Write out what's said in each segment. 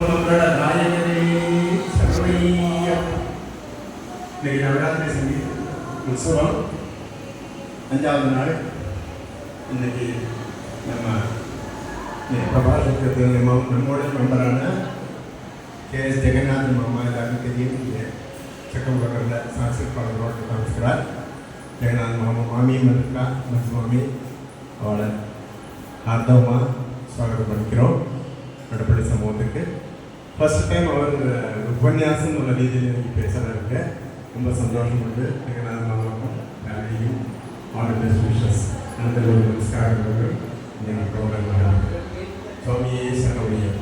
இன்னைக்கு நவராத்திரி சங்கீத உற்சவம் 5வது நாள். இன்னைக்கு நம்ம பிரபாசத்தில் நம்மோட மெம்பரான கேஎஸ் ஜெகநாதன் மாமா எல்லாருக்கும் தெரியும். ಚಕ್ಕಮಗಳೂರಿನ ಸಾಂಸ್ಕೃತಿಕ ಪಾಠಗಳೋட ನಮಸ್ಕಾರ. ಜಗನ್ನಾಥ ಮಾಮಿ ಮಲ್ಲಿಕಾ ಮತ್ತು ಮಾಮಿ ಅವಳ ஆர்தவமா ஸ்வாகதம் பண்ணிக்கிறோம் நடப்படி சமூகத்துக்கு. ஃபர்ஸ்ட் டைம் அவர் உபன்யாசம் உள்ள ரீதியில் எனக்கு பேசுகிறாங்க. ரொம்ப சந்தோஷம் உண்டு. ஜெகநாத மாமாவுக்கும் ஃபேமிலியும் ஆல் தி பெஸ்ட் விஷஸ். நல்ல நமஸ்காரங்கள் எங்கள் ப்ரோக்ராம் சுவாமியே சரணமையா.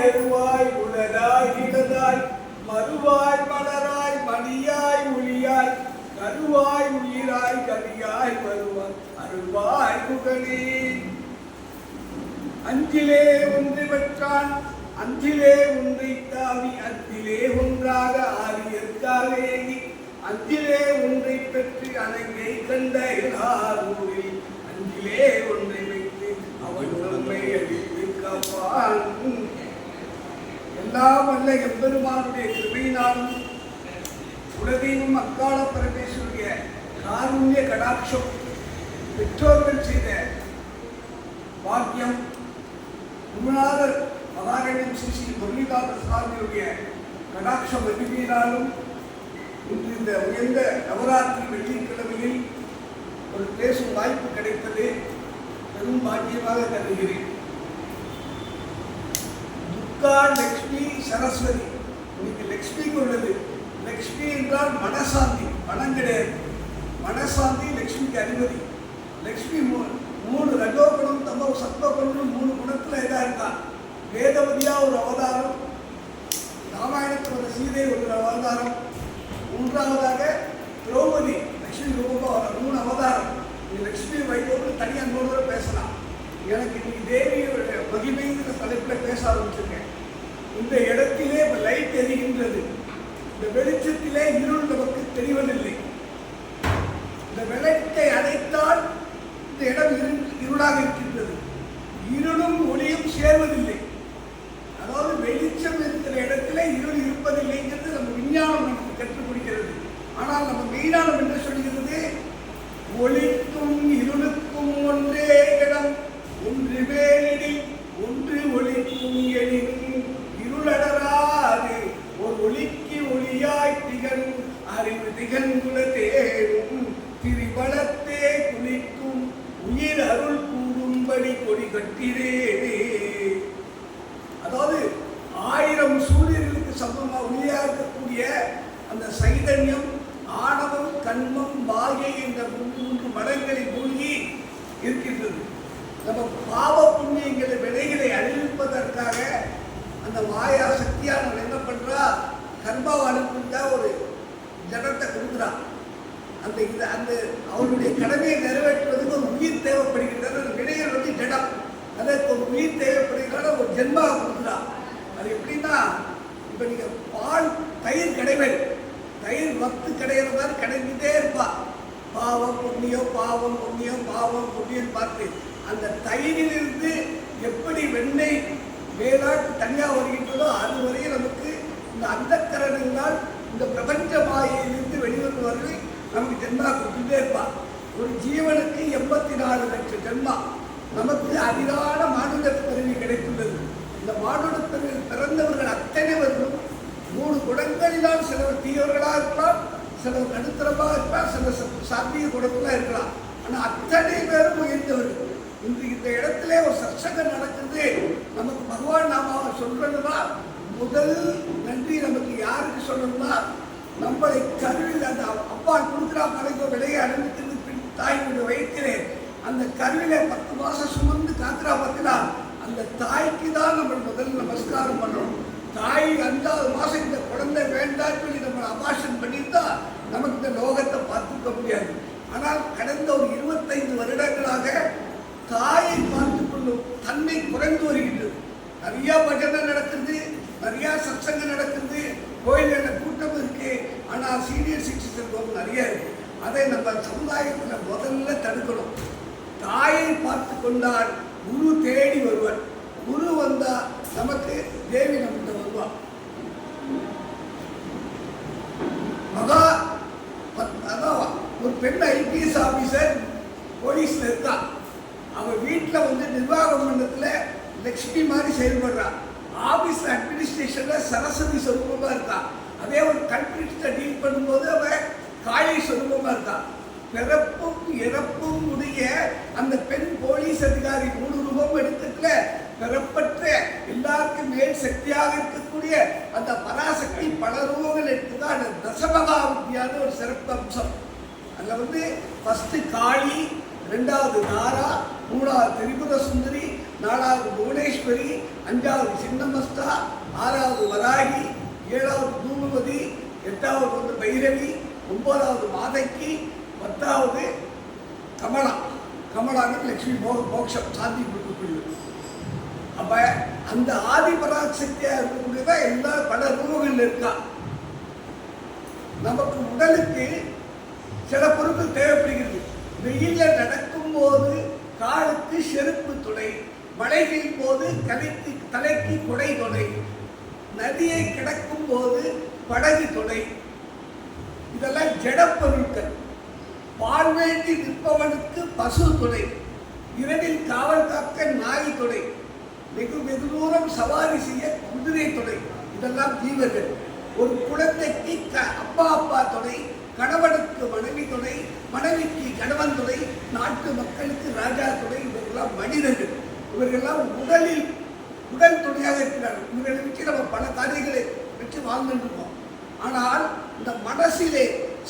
அருவாய் உலராய் இடதாய் மறுவாய் மலராய் மணியாய் ஒளியாய் கருவாய் உயிராய் கனியாய் வருவாய் அருவாய் புகழே. அஞ்சிலே ஒன்று பெற்றான் அஞ்சிலே ஒன்றை தாவி அஞ்சிலே ஒன்றாக ஆரியற்காலேகி அஞ்சிலே ஒன்றை பெற்று அணங்கை கண்ட எல்லாரூரில் அஞ்சிலே ஒன்றை வைத்து அவன் உண்மை அழித்து காப்பான். எல்லாம் வல்ல எம்பெருமானுடைய கிருபையினாலும் உலகையும் அக்கால பரமேஸ்வரிய காருண்ய கடாட்சம் பெற்றோர்கள் செய்த பாக்கியம் குருநாதர் மகாகணம் ஸ்ரீ முரளிதாசர் சுவாமியுடைய கடாட்சம் மகிமையினாலும் இன்று இந்த உயர்ந்த நவராத்திரி வெள்ளிக்கிழமையில் ஒரு பேசும் வாய்ப்பு கிடைத்தது பெரும் பாக்கியமாக கருதுகிறேன். லட்சுமி சரஸ்வதி இன்னைக்கு லட்சுமிக்கு உள்ளது. லட்சுமி என்றால் மனசாந்தி, பணம் கிடையாது. மனசாந்தி லட்சுமிக்கு அதிபதி. லட்சுமி மூணு ரஜோகுணம் தமோ சத்வகுணம் 3 குணத்துல எதா இருக்கா. வேதவதியா ஒரு அவதாரம், ராமாயணத்தில் ஒரு சீதை ஒரு அவதாரம், 3ஆவதாக திரௌபதி லட்சுமி ரூபமாக 3 அவதாரம். லட்சுமி வைபவம் தனியாக 3 தடவை பேசலாம். எனக்கு இன்னைக்கு தேவியோட மகிமைங்கிற தலைப்பில் பேச ஆரம்பிச்சிருக்கேன். இந்த இடத்திலே லைட் எரிகின்றது. இந்த வெளிச்சத்திலே இருள் நமக்கு தெரிவதில்லை. இந்த விளக்கை அணைத்தால் இந்த இடம் இருளாக இருக்கின்றது. இருளும் ஒளியும் சேர்வதில்லை. அதாவது வெளிச்சம் இருக்கிற இடத்துல இருள் இருப்பதில்லைங்கிறது நம்ம விஞ்ஞானம் நமக்கு கற்றுக் கொடுக்கிறது. ஆனால் நம்ம மெய்ஞானம் என்ன சொல்கிறது? ஒளிக்கும் இருளுக்கும் ஒன்றே இடம், ஒன்று வேலிடில் ஒன்று ஒளிக்கும் எனினும் இருளடராது ஒரு ஒளிக்கு ஒளியாய் திகழும் அறிவு திகழ்குல தேடும் திரிபலத்தே குளிக்கும் உயிர் அருள் கூடும்படி கொடி கட்டிரேனே. அதாவது 1000 சூரியர்களுக்கு சமமாக ஒளியாக இருக்கக்கூடிய அந்த சைதன்யம் ஆணவம் கண்மம் மாயை என்ற 3 மடங்களில் மூழ்கி இருக்கின்றது. நம்ம பாவ புண்ணியங்களை வினைகளை அழிப்பதற்காக அந்த மாயா சக்தியானவர் என்ன பண்றா? கர்ம கொடுக்குறான். அந்த அவருடைய கடமையை நிறைவேற்றுவதற்கு ஒரு உயிர் தேவைப்படுகிறது. அந்த வினைகள் வந்து ஜடம், அதற்கு ஒரு உயிர் தேவைப்படுகிறதால ஒரு ஜென்மா கொடுக்குறான். அது எப்படின்னா, இப்போ நீங்கள் பால் தயிர் கடைவேன், தயிர் வத்து கடையிற மாதிரி கடைஞ்சிட்டே இருப்பா. பாவம் புண்ணியம், பாவம் புண்ணியம், பாவம் புண்ணியம் பார்த்து அந்த தயிரிலிருந்து எப்படி வெண்ணெய் வேளாட்டு தனியாக வருகின்றதோ அது வரையும் நமக்கு இந்த அந்தக்கரணங்களால் இந்த பிரபஞ்ச மாயிலிருந்து வெளிவருவதை நமக்கு ஜென்மா கொடுத்துட்டே இருப்பா. ஒரு ஜீவனுக்கு 84 லட்சம் ஜென்மா. நமக்கு அதிகான மானுட பிறவி கிடைத்துள்ளது. இந்த மானுட பிறவியில் பிறந்தவர்கள் அத்தனைவர்களும் 3 குணங்களினால் சிலர் தீயவர்களாக இருக்கலாம், சிலர் நடுத்தரமாக இருக்கலாம், சில சாத்திய குணங்களாக இருக்கலாம். ஆனால் அத்தனை பேரும் உயர்ந்தவர்கள். இன்று இந்த இடத்துல ஒரு சத்சங்கம் நடக்குது, நமக்கு பகவான் நாம சொல்றதுன்னா முதல் நன்றி நமக்கு யாருக்கு சொல்லணும்னா, நம்மளை கருவில் அந்த அப்பா கொடுக்குறா மலைக்கு விலையை அனுமதித்து பின் தாயினுடைய வயிற்றிலே அந்த கருவில 10 மாசம் சுமந்து காத்துறா பார்த்தீங்கன்னா, அந்த தாய்க்கு தான் நம்ம முதல் நமஸ்காரம் பண்ணணும். தாய் 5வது மாசம் இந்த குழந்தை வேண்டான்னு சொல்லி நம்ம அபாஷன் பண்ணியிருந்தா நமக்கு இந்த லோகத்தை பார்த்துக்க முடியாது. ஆனால் கடந்த ஒரு 25 வருடங்களாக தாயை பார்த்துக் கொள்ளும் தன்மை குறைந்து வருகின்றது. நிறைய பஜனை நடக்குது, நிறைய சத்சங்கம் நடக்குது, கோயில்களில் கூட்டம் இருக்கு. ஆனால் சீனியர் சிட்டிசன் நிறைய இருக்கு. அதை நம்ம சமுதாயத்தில் முதல்ல தடுக்கணும். தாயை பார்த்து கொண்டால் குரு தேடி வருவார். குரு வந்தா நமக்கு தேவி நம்மகிட்ட வருவார். அதான் ஒரு பெண் ஐபிஎஸ் ஆபீசர் போலீஸ்ல இருக்கா. அவன் வீட்டில் வந்து நிர்வாக மண்டலத்தில் லட்சுமி மாதிரி செயல்படுறான். ஆபீஸ்ல அட்மினிஸ்ட்ரேஷன்ல சரஸ்வதி சொரூபமா இருக்கா. அதே ஒரு கல்பிரிட்ட டீல் பண்ணும்போது அவன் காளி சொரூபமா இருக்கா. பிறப்பும் இறப்பும் உடைய அந்த பெண் போலீஸ் அதிகாரி 3 ரூபம் எடுத்துக்கல பிறப்பற்ற எல்லாருக்கும் மேல் சக்தியாக இருக்கக்கூடிய அந்த பராசக்தி பல ரூபங்கள் எடுத்துதான் அந்த தசமகா வித்யான ஒரு சிறப்பு அம்சம். அதில் வந்து ஃபர்ஸ்ட் காளி, 2வது தாரா, 3வது திரிபுர சுந்தரி, 4வது புவனேஸ்வரி, 5வது சின்னமஸ்தா, 6வது வராகி, 7வது தூமவதி, 8வது வந்து பைரவி, 9வது மாதக்கி, 10வது கமலா. கமலான்னு லட்சுமி மோட்சம் சாந்தி கொடுக்கக்கூடியது. அப்ப அந்த ஆதிபராசக்தியா இருக்கக்கூடியதான் எல்லா பல ரூபங்கள் இருக்கா. நமக்கு உடலுக்கு சில பொருட்கள் தேவைப்படுகிறது. வெயில நடக்கும் போது காலுக்கு செருப்பு துணை, மழையின் போது தலைக்கு குடை துணை, நதியை கிடக்கும் போது படகு துணை. இதெல்லாம் ஜடப்பொருட்கள். பால் வேண்டி நிற்பவனுக்கு பசு துணை, இரவில் காவல் காக்க நாய் துணை, வெகு தூரம் சவாரி செய்ய குதிரை துணை. இதெல்லாம் ஜீவர்கள். ஒரு குழந்தைக்கு அப்பா துணை, கணவனுக்கு மனைவி துணை, மனைவிக்கு கணவன் துணை, நாட்டு மக்களுக்கு ராஜா துணை. இவர்களெல்லாம் மனிதர்கள். இவர்களெல்லாம் உடல் துணையாக இருக்கிறார்கள். இவர்களை வச்சு நம்ம பல காரியங்களை வச்சு வாழ்ந்துட்டு இருக்கோம். ஆனால் இந்த மனசிலே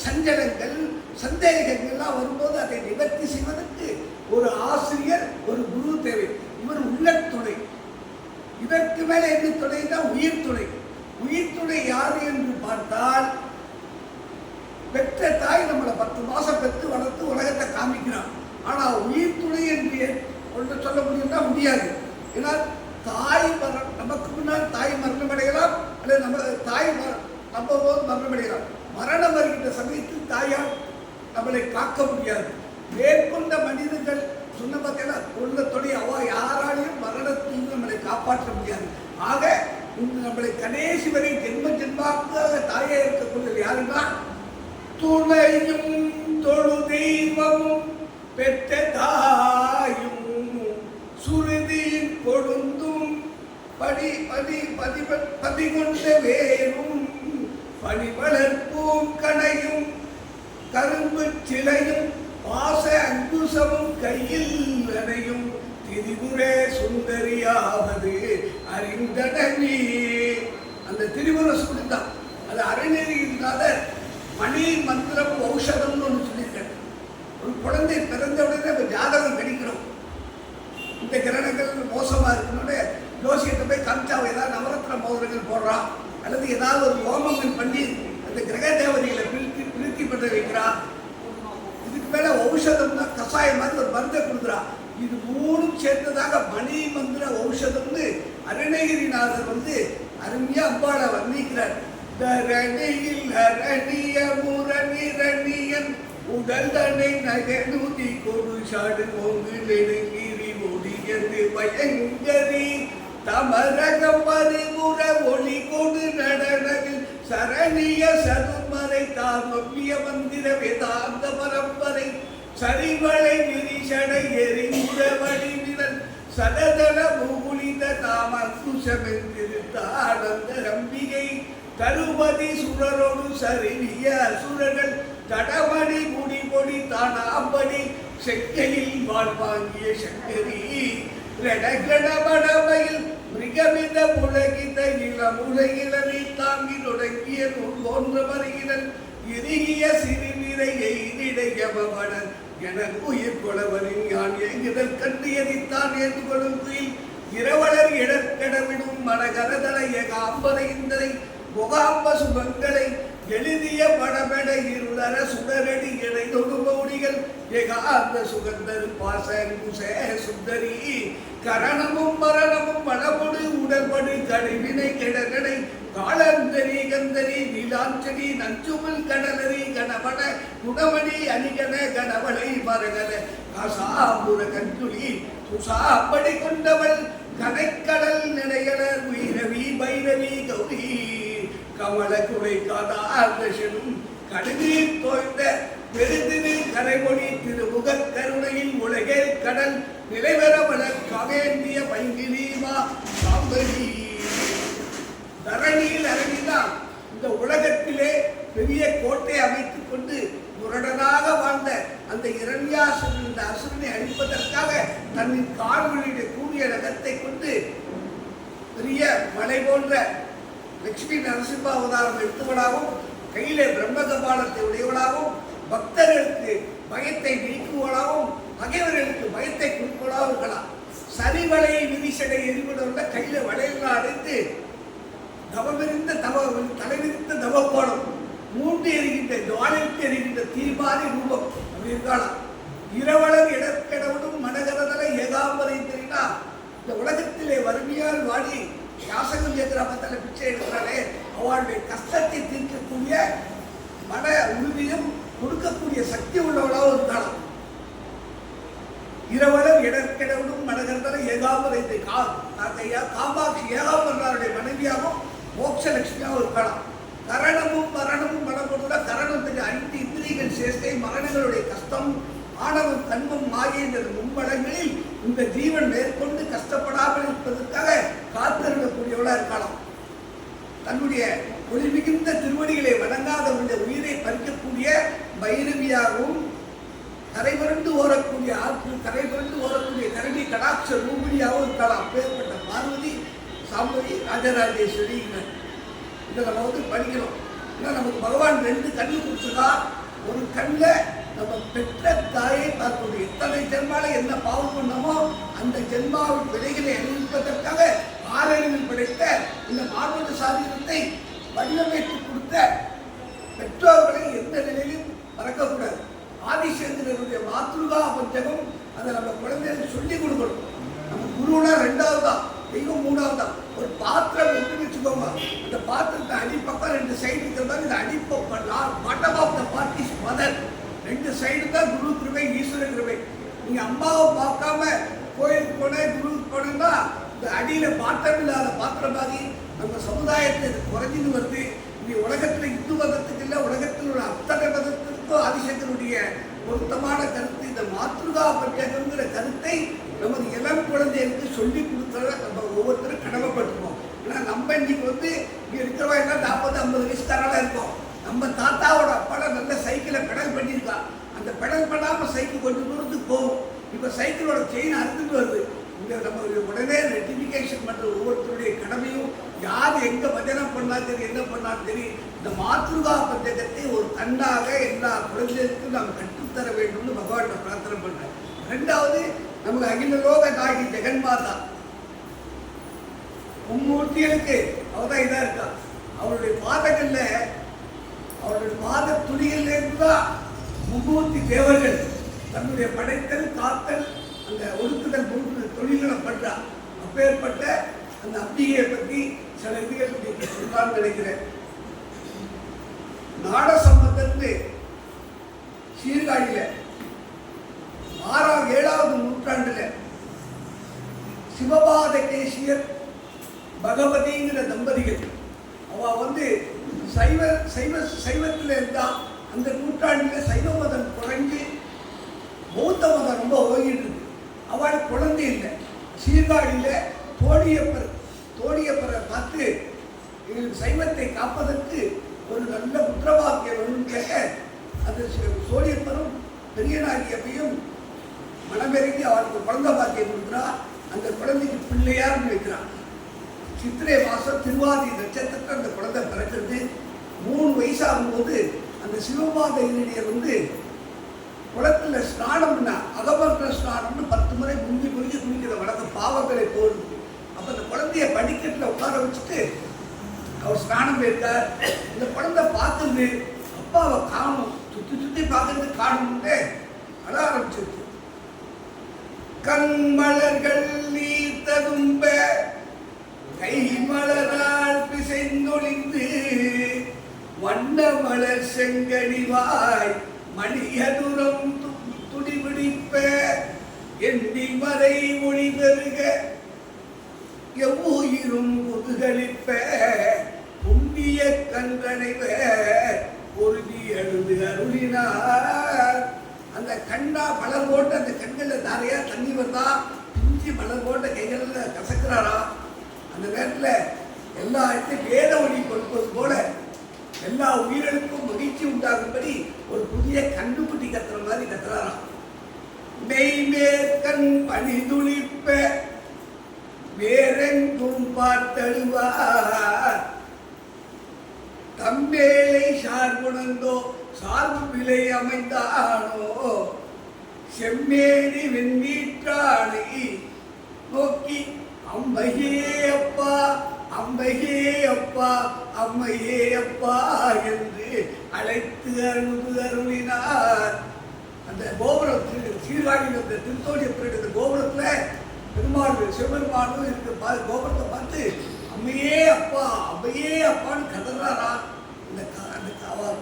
சஞ்சலங்கள், சந்தேகங்கள் எல்லாம் வரும்போது அதை நிவர்த்தி செய்வதற்கு ஒரு ஆசிரியர், ஒரு குரு தேவை. இவர் உள்ளத்துணை. இதற்கு மேலே என்ன துணைனா உயிர் துணை. உயிர் துணை யாரு என்று பார்த்தால், பெற்ற தாய் நம்மளை 10 மாசம் பெற்று வளர்த்து உலகத்தை காமிக்கிறான். ஆனால் உயிர் துணை என்று ஒன்று சொல்ல முடியும்னா முடியாது. ஏன்னா தாய் நமக்கு முன்னால் தாய் மரணம் அடையலாம், அல்லது நம்ம தாய் நம்ம போது மரணம் அடையலாம். மரணம் வருகின்ற சமயத்தில் தாயால் நம்மளை காக்க முடியாது. மேற்கொண்ட மனிதர்கள் சொன்ன பார்த்தீங்கன்னா உள்ளத்துடைய யாராலையும் மரணத்தில் நம்மளை காப்பாற்ற முடியாது. ஆக நம்மளை கடைசி வரை ஜென்மாக்காக தாயே இருக்கக்கூடியது யாருன்னா, துணையும் தொழு தெய்வமும் பெற்ற தாயும் சுருதியின் கொழுந்தும் பதி கொண்ட வேரும் பனி வளர்ப்பூம் கணையும் கரும்பு சிலையும் பாச அங்குசமும் கையில் அணையும் திரிபுரே சுந்தரியாவது அறிந்தடனே. அந்த திரிபுர சுந்தரி தான். அது அறநெறியினால மணி மந்திரம் ஔஷதம்னு ஒன்று சொல்லியிருக்காரு. ஒரு குழந்தை பிறந்த உடனே நம்ம ஜாதகம் கணிக்கிறோம். இந்த கிரணங்கள் மோசமா இருக்கணும்னு ஜோசியத்தை போய் காமிச்சா ஏதாவது நவரத்ன மோதிரங்கள் போடுறான், அல்லது ஏதாவது ஒரு ஹோமங்கள் பண்ணி அந்த கிரக தேவதைகளை பிரித்தி பண்ற மணி மந்திர ஔஷதம்னு அருணகிரிநாதர் வந்து அருமையா அம்பாளை வர்ணிக்கிறார். தரணியில் அரணிய முரணிரணியன் உடல் தன்னை நகனுதி கொடுசாடு ஓங்கு நெடுங்கிரி ஒடியது பயங்கரி தமரகம் பரிமுற ஒளி கொடு நடனவில் சரணிய சதுர்மறை தாமப்பிய மந்திர வேதாந்த பரம்பரை சரிவளை விரிசடை எரிமுற வடிவிரல் சததள முகுளித தாமக்குசமெந்திருத்த ஆனந்த ரம்பிகை தருமதி சுரரோடு சரிவிய அசுரர்கள் தடமணி முடிபொடி தானாம்படி செக்கையில் வாழ்வாங்கிய சங்கரி கடமடமையில் மிகமித முழகித இளமுலகிழமை தாங்கி தொடங்கிய நூல் போன்ற வருகிறல் இறுகிய சிறுநீரை எய்திடையவனன் எனக்கு உயிர் கொளவரின் யான் எங்குதல் கண்டு எதிர்த்தான் ஏற்றுக்கொள்ளும் குயில் இரவலர் இடர்கடவிடும் மனகரதலைய காம்பரை இந்தரை முகாம்ப சுகங்களை எழுதிய படமெட இருளர சுடரடி இடை தொடுபவுடிகள் ஏகாந்த சுகந்தரு பாசங்குச சுந்தரி கரணமும் மரணமும் மனமொடு உடற்படு கடிவினை கிடகடை காலந்தரி கந்தரி நீலாஞ்சலி நஞ்சுமல் கடலரி கணவன குணமணி அணிகன கணவனை மரகல காசாபுர கஞ்சுளி சுசா அப்படி கொண்டவள் கனைக்கடல் நிலையல உயிரவி பைரவி கௌரி கமல குடை காதார்தனும் கடுநீர் தோய்ந்த பெருதிரு கரைமொழி திருமுக கருணையில் உலகே கடல் நிலைவரவள கவேந்திய பைங்கிலீமா சாம்பரி தரணியில் அரணிதான் இந்த உலகத்திலே பெரிய கோட்டை அமைத்துக் கொண்டு முரடனாக வாழ்ந்த அந்த இரண்யாசுரன் இந்த அசுரனை அழிப்பதற்காக தன்னின் கால்களிலே கூடிய நகத்தை கொண்டு பெரிய மலை போன்ற லட்சுமி நரசிம்ம அவதாரம் எடுத்தவளாகவும் கையிலே பிரம்ம கபாலத்தை உடையவளாகவும் பக்தர்களுக்கு பயத்தை நீக்குவளாகவும் பகைவர்களுக்கு பயத்தை கொடுப்பவளாகவும் இருக்கலாம். சரிவலையை விரிசடை எரிவிட கையில வளையெல்லாம் அடைந்து தவமிருந்த தலைவிரித்த தவக்கோணம் மூன்று எரிகின்ற ஜுவாலித்து எரிகின்ற தீபாரி ரூபம் அப்படி இருக்கலாம். இரவலர் இடர்கடவுடும் மனகரதலை ஏகாம்பரை தெரியினா இந்த உலகத்திலே வறுமையால் வாடி யாசகம் கிராமத்தில் பிச்சை எடுக்கிறாளே அவளுடைய கஷ்டத்தை தீர்க்கக்கூடிய மன உறுதியும் கொடுக்கக்கூடிய சக்தி உள்ளவளாக இருந்தாலும் இரவலர் இடர்கிடவுடும் மனகரதலை ஏகாம்பரை காமாட்சி ஏகாம்பரனுடைய மனைவியாகவும் மோட்சலட்சுமியாகவும் இருக்கலாம். கரணமும் மரணமும் மனப்பொருள கரணத்துக்கு 5 இந்திரியங்கள் சேர்க்கை மரணங்களுடைய கஷ்டம் ஆணவம் கண்மம் மாயை என்ற மும்மடங்களில் இந்த ஜீவன் மேற்கொண்டு கஷ்டப்படாமல் இருப்பதற்காக காத்திருக்கக்கூடியவளா இருக்கலாம். தன்னுடைய ஒளி மிகுந்த திருவடிகளை வணங்காதவருடைய உயிரை பறிக்கக்கூடிய பைரவியாகவும் கரைபுரண்டு ஓரக்கூடிய கரைபுரண்டு ஓரக்கூடிய கரடி கடாட்ச ரூபிணியாகவும் இருக்கலாம். அப்பேற்பட்ட பார்வதி சாம்பவி ராஜராஜேஸ்வரி இதை நம்ம வந்து படிக்கணும். ஏன்னா நமக்கு பகவான் 2 கண்ணு கொடுத்துருக்கா. ஒரு கண்ணில் நம்ம பெற்ற தாயை பார்க்கணும். எத்தனை ஜென்மால என்ன பாவம் பண்ணமோ அந்த ஜென்மாவின் விலைகளை அனுபவிப்பதற்காக 6 அறிவில் படைத்த இந்த மார்பக சாதனத்தை வடிவமைத்து கொடுத்த பெற்றோர்களை எந்த நிலையிலும் மறக்கக்கூடாது. ஆதிசேந்திரனுடைய மாத்ருகா பஞ்சகம் அதை நம்ம குழந்தைகளுக்கு சொல்லிக் கொடுக்கணும். நம்ம குருனா 2ஆவதா, தெய்வம் 3ஆவதா. ஒரு பாத்திரம் எடுத்து வச்சுக்கோங்க. அந்த பாத்திரத்தை அடிப்பக்கம் 2 சைடு இருக்கிறதா இந்த அடிப்பக்கம் bottom of the parties mother 2 side தான் குரு கிருபை ஈஸ்வர கிருபை. நீங்க அம்மாவை பார்க்காம கோயிலுக்கு போனேன் குருவுக்கு போனேன்னா இந்த அடியில பாத்திரம் இல்லாத பாத்திரம் மாதிரி நம்ம சமுதாயத்தை குறைஞ்சின்னு வருது. இங்கே உலகத்தில் இந்து மதத்துக்கு இல்லை, உலகத்தில் உள்ள அத்தனை மதத்திற்கும் ஆதிசங்கருடைய பொருத்தமான கருத்து இந்த மாத்ருகா பஞ்சகங்கிற கருத்தை நமது இளம் குழந்தைகளுக்கு சொல்லி கொடுக்கறத நம்ம ஒவ்வொருத்தரும் கடமைப்பட்டுருக்கோம். ஏன்னா நம்ம இன்னைக்கு வந்து இங்கே இருக்கிறவங்க எல்லாம் 40-50 வயசுக்காரலாம் இருக்கோம். நம்ம தாத்தாவோட அப்பாலாம் நல்ல சைக்கிளை பெடல் பண்ணியிருக்கா. அந்த பெடல் பண்ணாமல் சைக்கிள் கொஞ்சம் தூரத்துக்கு போகும். இப்போ சைக்கிளோட செயின் அறுத்துட்டு வருது. இங்கே நம்ம உடனே ரெட்டிஃபிகேஷன் பண்ணுற ஒவ்வொருத்தருடைய கடமையும் யார் எங்கே பஜனம் பண்ணாலும் சரி என்ன பண்ணாலும் சரி இந்த மாத்ருகா பஞ்சகத்தை ஒரு கண்ணாக எல்லா குழந்தைகளுக்கும் நாம் கற்றுத்தர வேண்டும்னு பகவான் பிரார்த்தனை பண்ணேன். 2வது நமக்கு அகில லோக நாயகி ஜெகன்மாதா மும்மூர்த்திகளுக்கு அவதான் இதா இருக்கா. அவருடைய பாதங்கள்ல அவருடைய பாத துணிகள்ல இருந்துதான் மும்மூர்த்தி தேவர்கள் தன்னுடைய படைத்தல் காத்தல் அந்த ஒடுக்குதல் தொழில்களை பண்றா. அப்பேற்பட்ட அந்த அம்பிகையை பற்றி சில இதுகள் சொல்லலாம்னு நினைக்கிறேன். நாட சம்பந்தத்து சீர்காழியில 7வது நூற்றாண்டுல சிவபாத கேசியர் பகவதிங்கிற தம்பதிகள் அவ சைவத்தில் இருந்தா. அந்த நூற்றாண்டில் சைவ மதம் குறைஞ்சு பௌத்த மதம் ரொம்ப ஓகிட்டு இருக்கு. அவள் குழந்தை இல்லை. சீர்காழியில் தோழியப்பரை பார்த்து எங்களுக்கு சைவத்தை காப்பதற்கு ஒரு நல்ல புத்திரவாக்கியம் வேணும்னு கேட்க அந்த சோழியப்பரும் பெரியநாயகியப்பையும் மனமெருங்கி அவளுக்கு குழந்தை பாக்கியம் கொடுக்குறா. அந்த குழந்தைக்கு பிள்ளையார்னு வைக்கிறான். சித்திரை மாதம் திருவாதி நட்சத்திரத்தில் அந்த குழந்தை பிறக்கிறது. 3 வயசாகும்போது அந்த சிவபாத இளைஞர் குளத்தில் ஸ்நானம்னா அகமர்த்த ஸ்நானம்னு 10 முறை முங்கி குளிக்கிற வழக்கம் பாவங்களை போடுது. அப்போ அந்த குழந்தைய படிக்கட்டில் உட்கார வச்சுட்டு அவர் ஸ்நானம் போயிருக்கார். இந்த குழந்தை பார்த்துட்டு அப்பாவை காணும், சுற்றி பார்க்கறது காணும்னு அழ ஆரம்பிச்சிருக்கு. கண்மலர்கள் நீர் ததும்ப கை மலரால் பிசைந்தொழிந்து வண்ண மலர் செங்கடிவாய் மணியதுரம் துடிபிடிப்ப எண்ணி மறை மொழி பெருக எவ்வுயிரும் முதுகலிப்ப புண்ணிய கண்கணைவ உறுதி எழுது அருளினார். அந்த கண்ணா மலர் போட்டு அந்த கண்களில் நிறையா தண்ணி வந்தா பிஞ்சி மலர் போட்ட கைகளில் கசக்கிறாரா. அந்த நேரத்தில் எல்லா இடத்தையும் வேத ஒளி கொடுப்பது போல எல்லா உயிர்களுக்கும் மகிழ்ச்சி உண்டாகும்படி ஒரு புதிய கண்டுபிடி கத்துற மாதிரி கத்துறாராம். மெய்மேற்கண் பணிதுளிப்ப வேறெங்கும் பார்த்தழுவார் தம்பேலை சார்புணர்ந்தோ சார்பு விலை அமைந்தானோ செம்மேனி வெண்ணீற்றானை நோக்கி அம்மையே அப்பா அம்மையே அப்பா அம்மையே அப்பா என்று அழைத்து அருளினார். அந்த கோபுரத்தில் சீர்காழியில் அந்த திருத்தோணியப்பட்ட கோபுரத்தில் பெருமாள் சிவபெருமானும் இருக்கு. கோபுரத்தை பார்த்து அம்மையே அப்பா அம்மையே அப்பான்னு கதறாரா. அந்த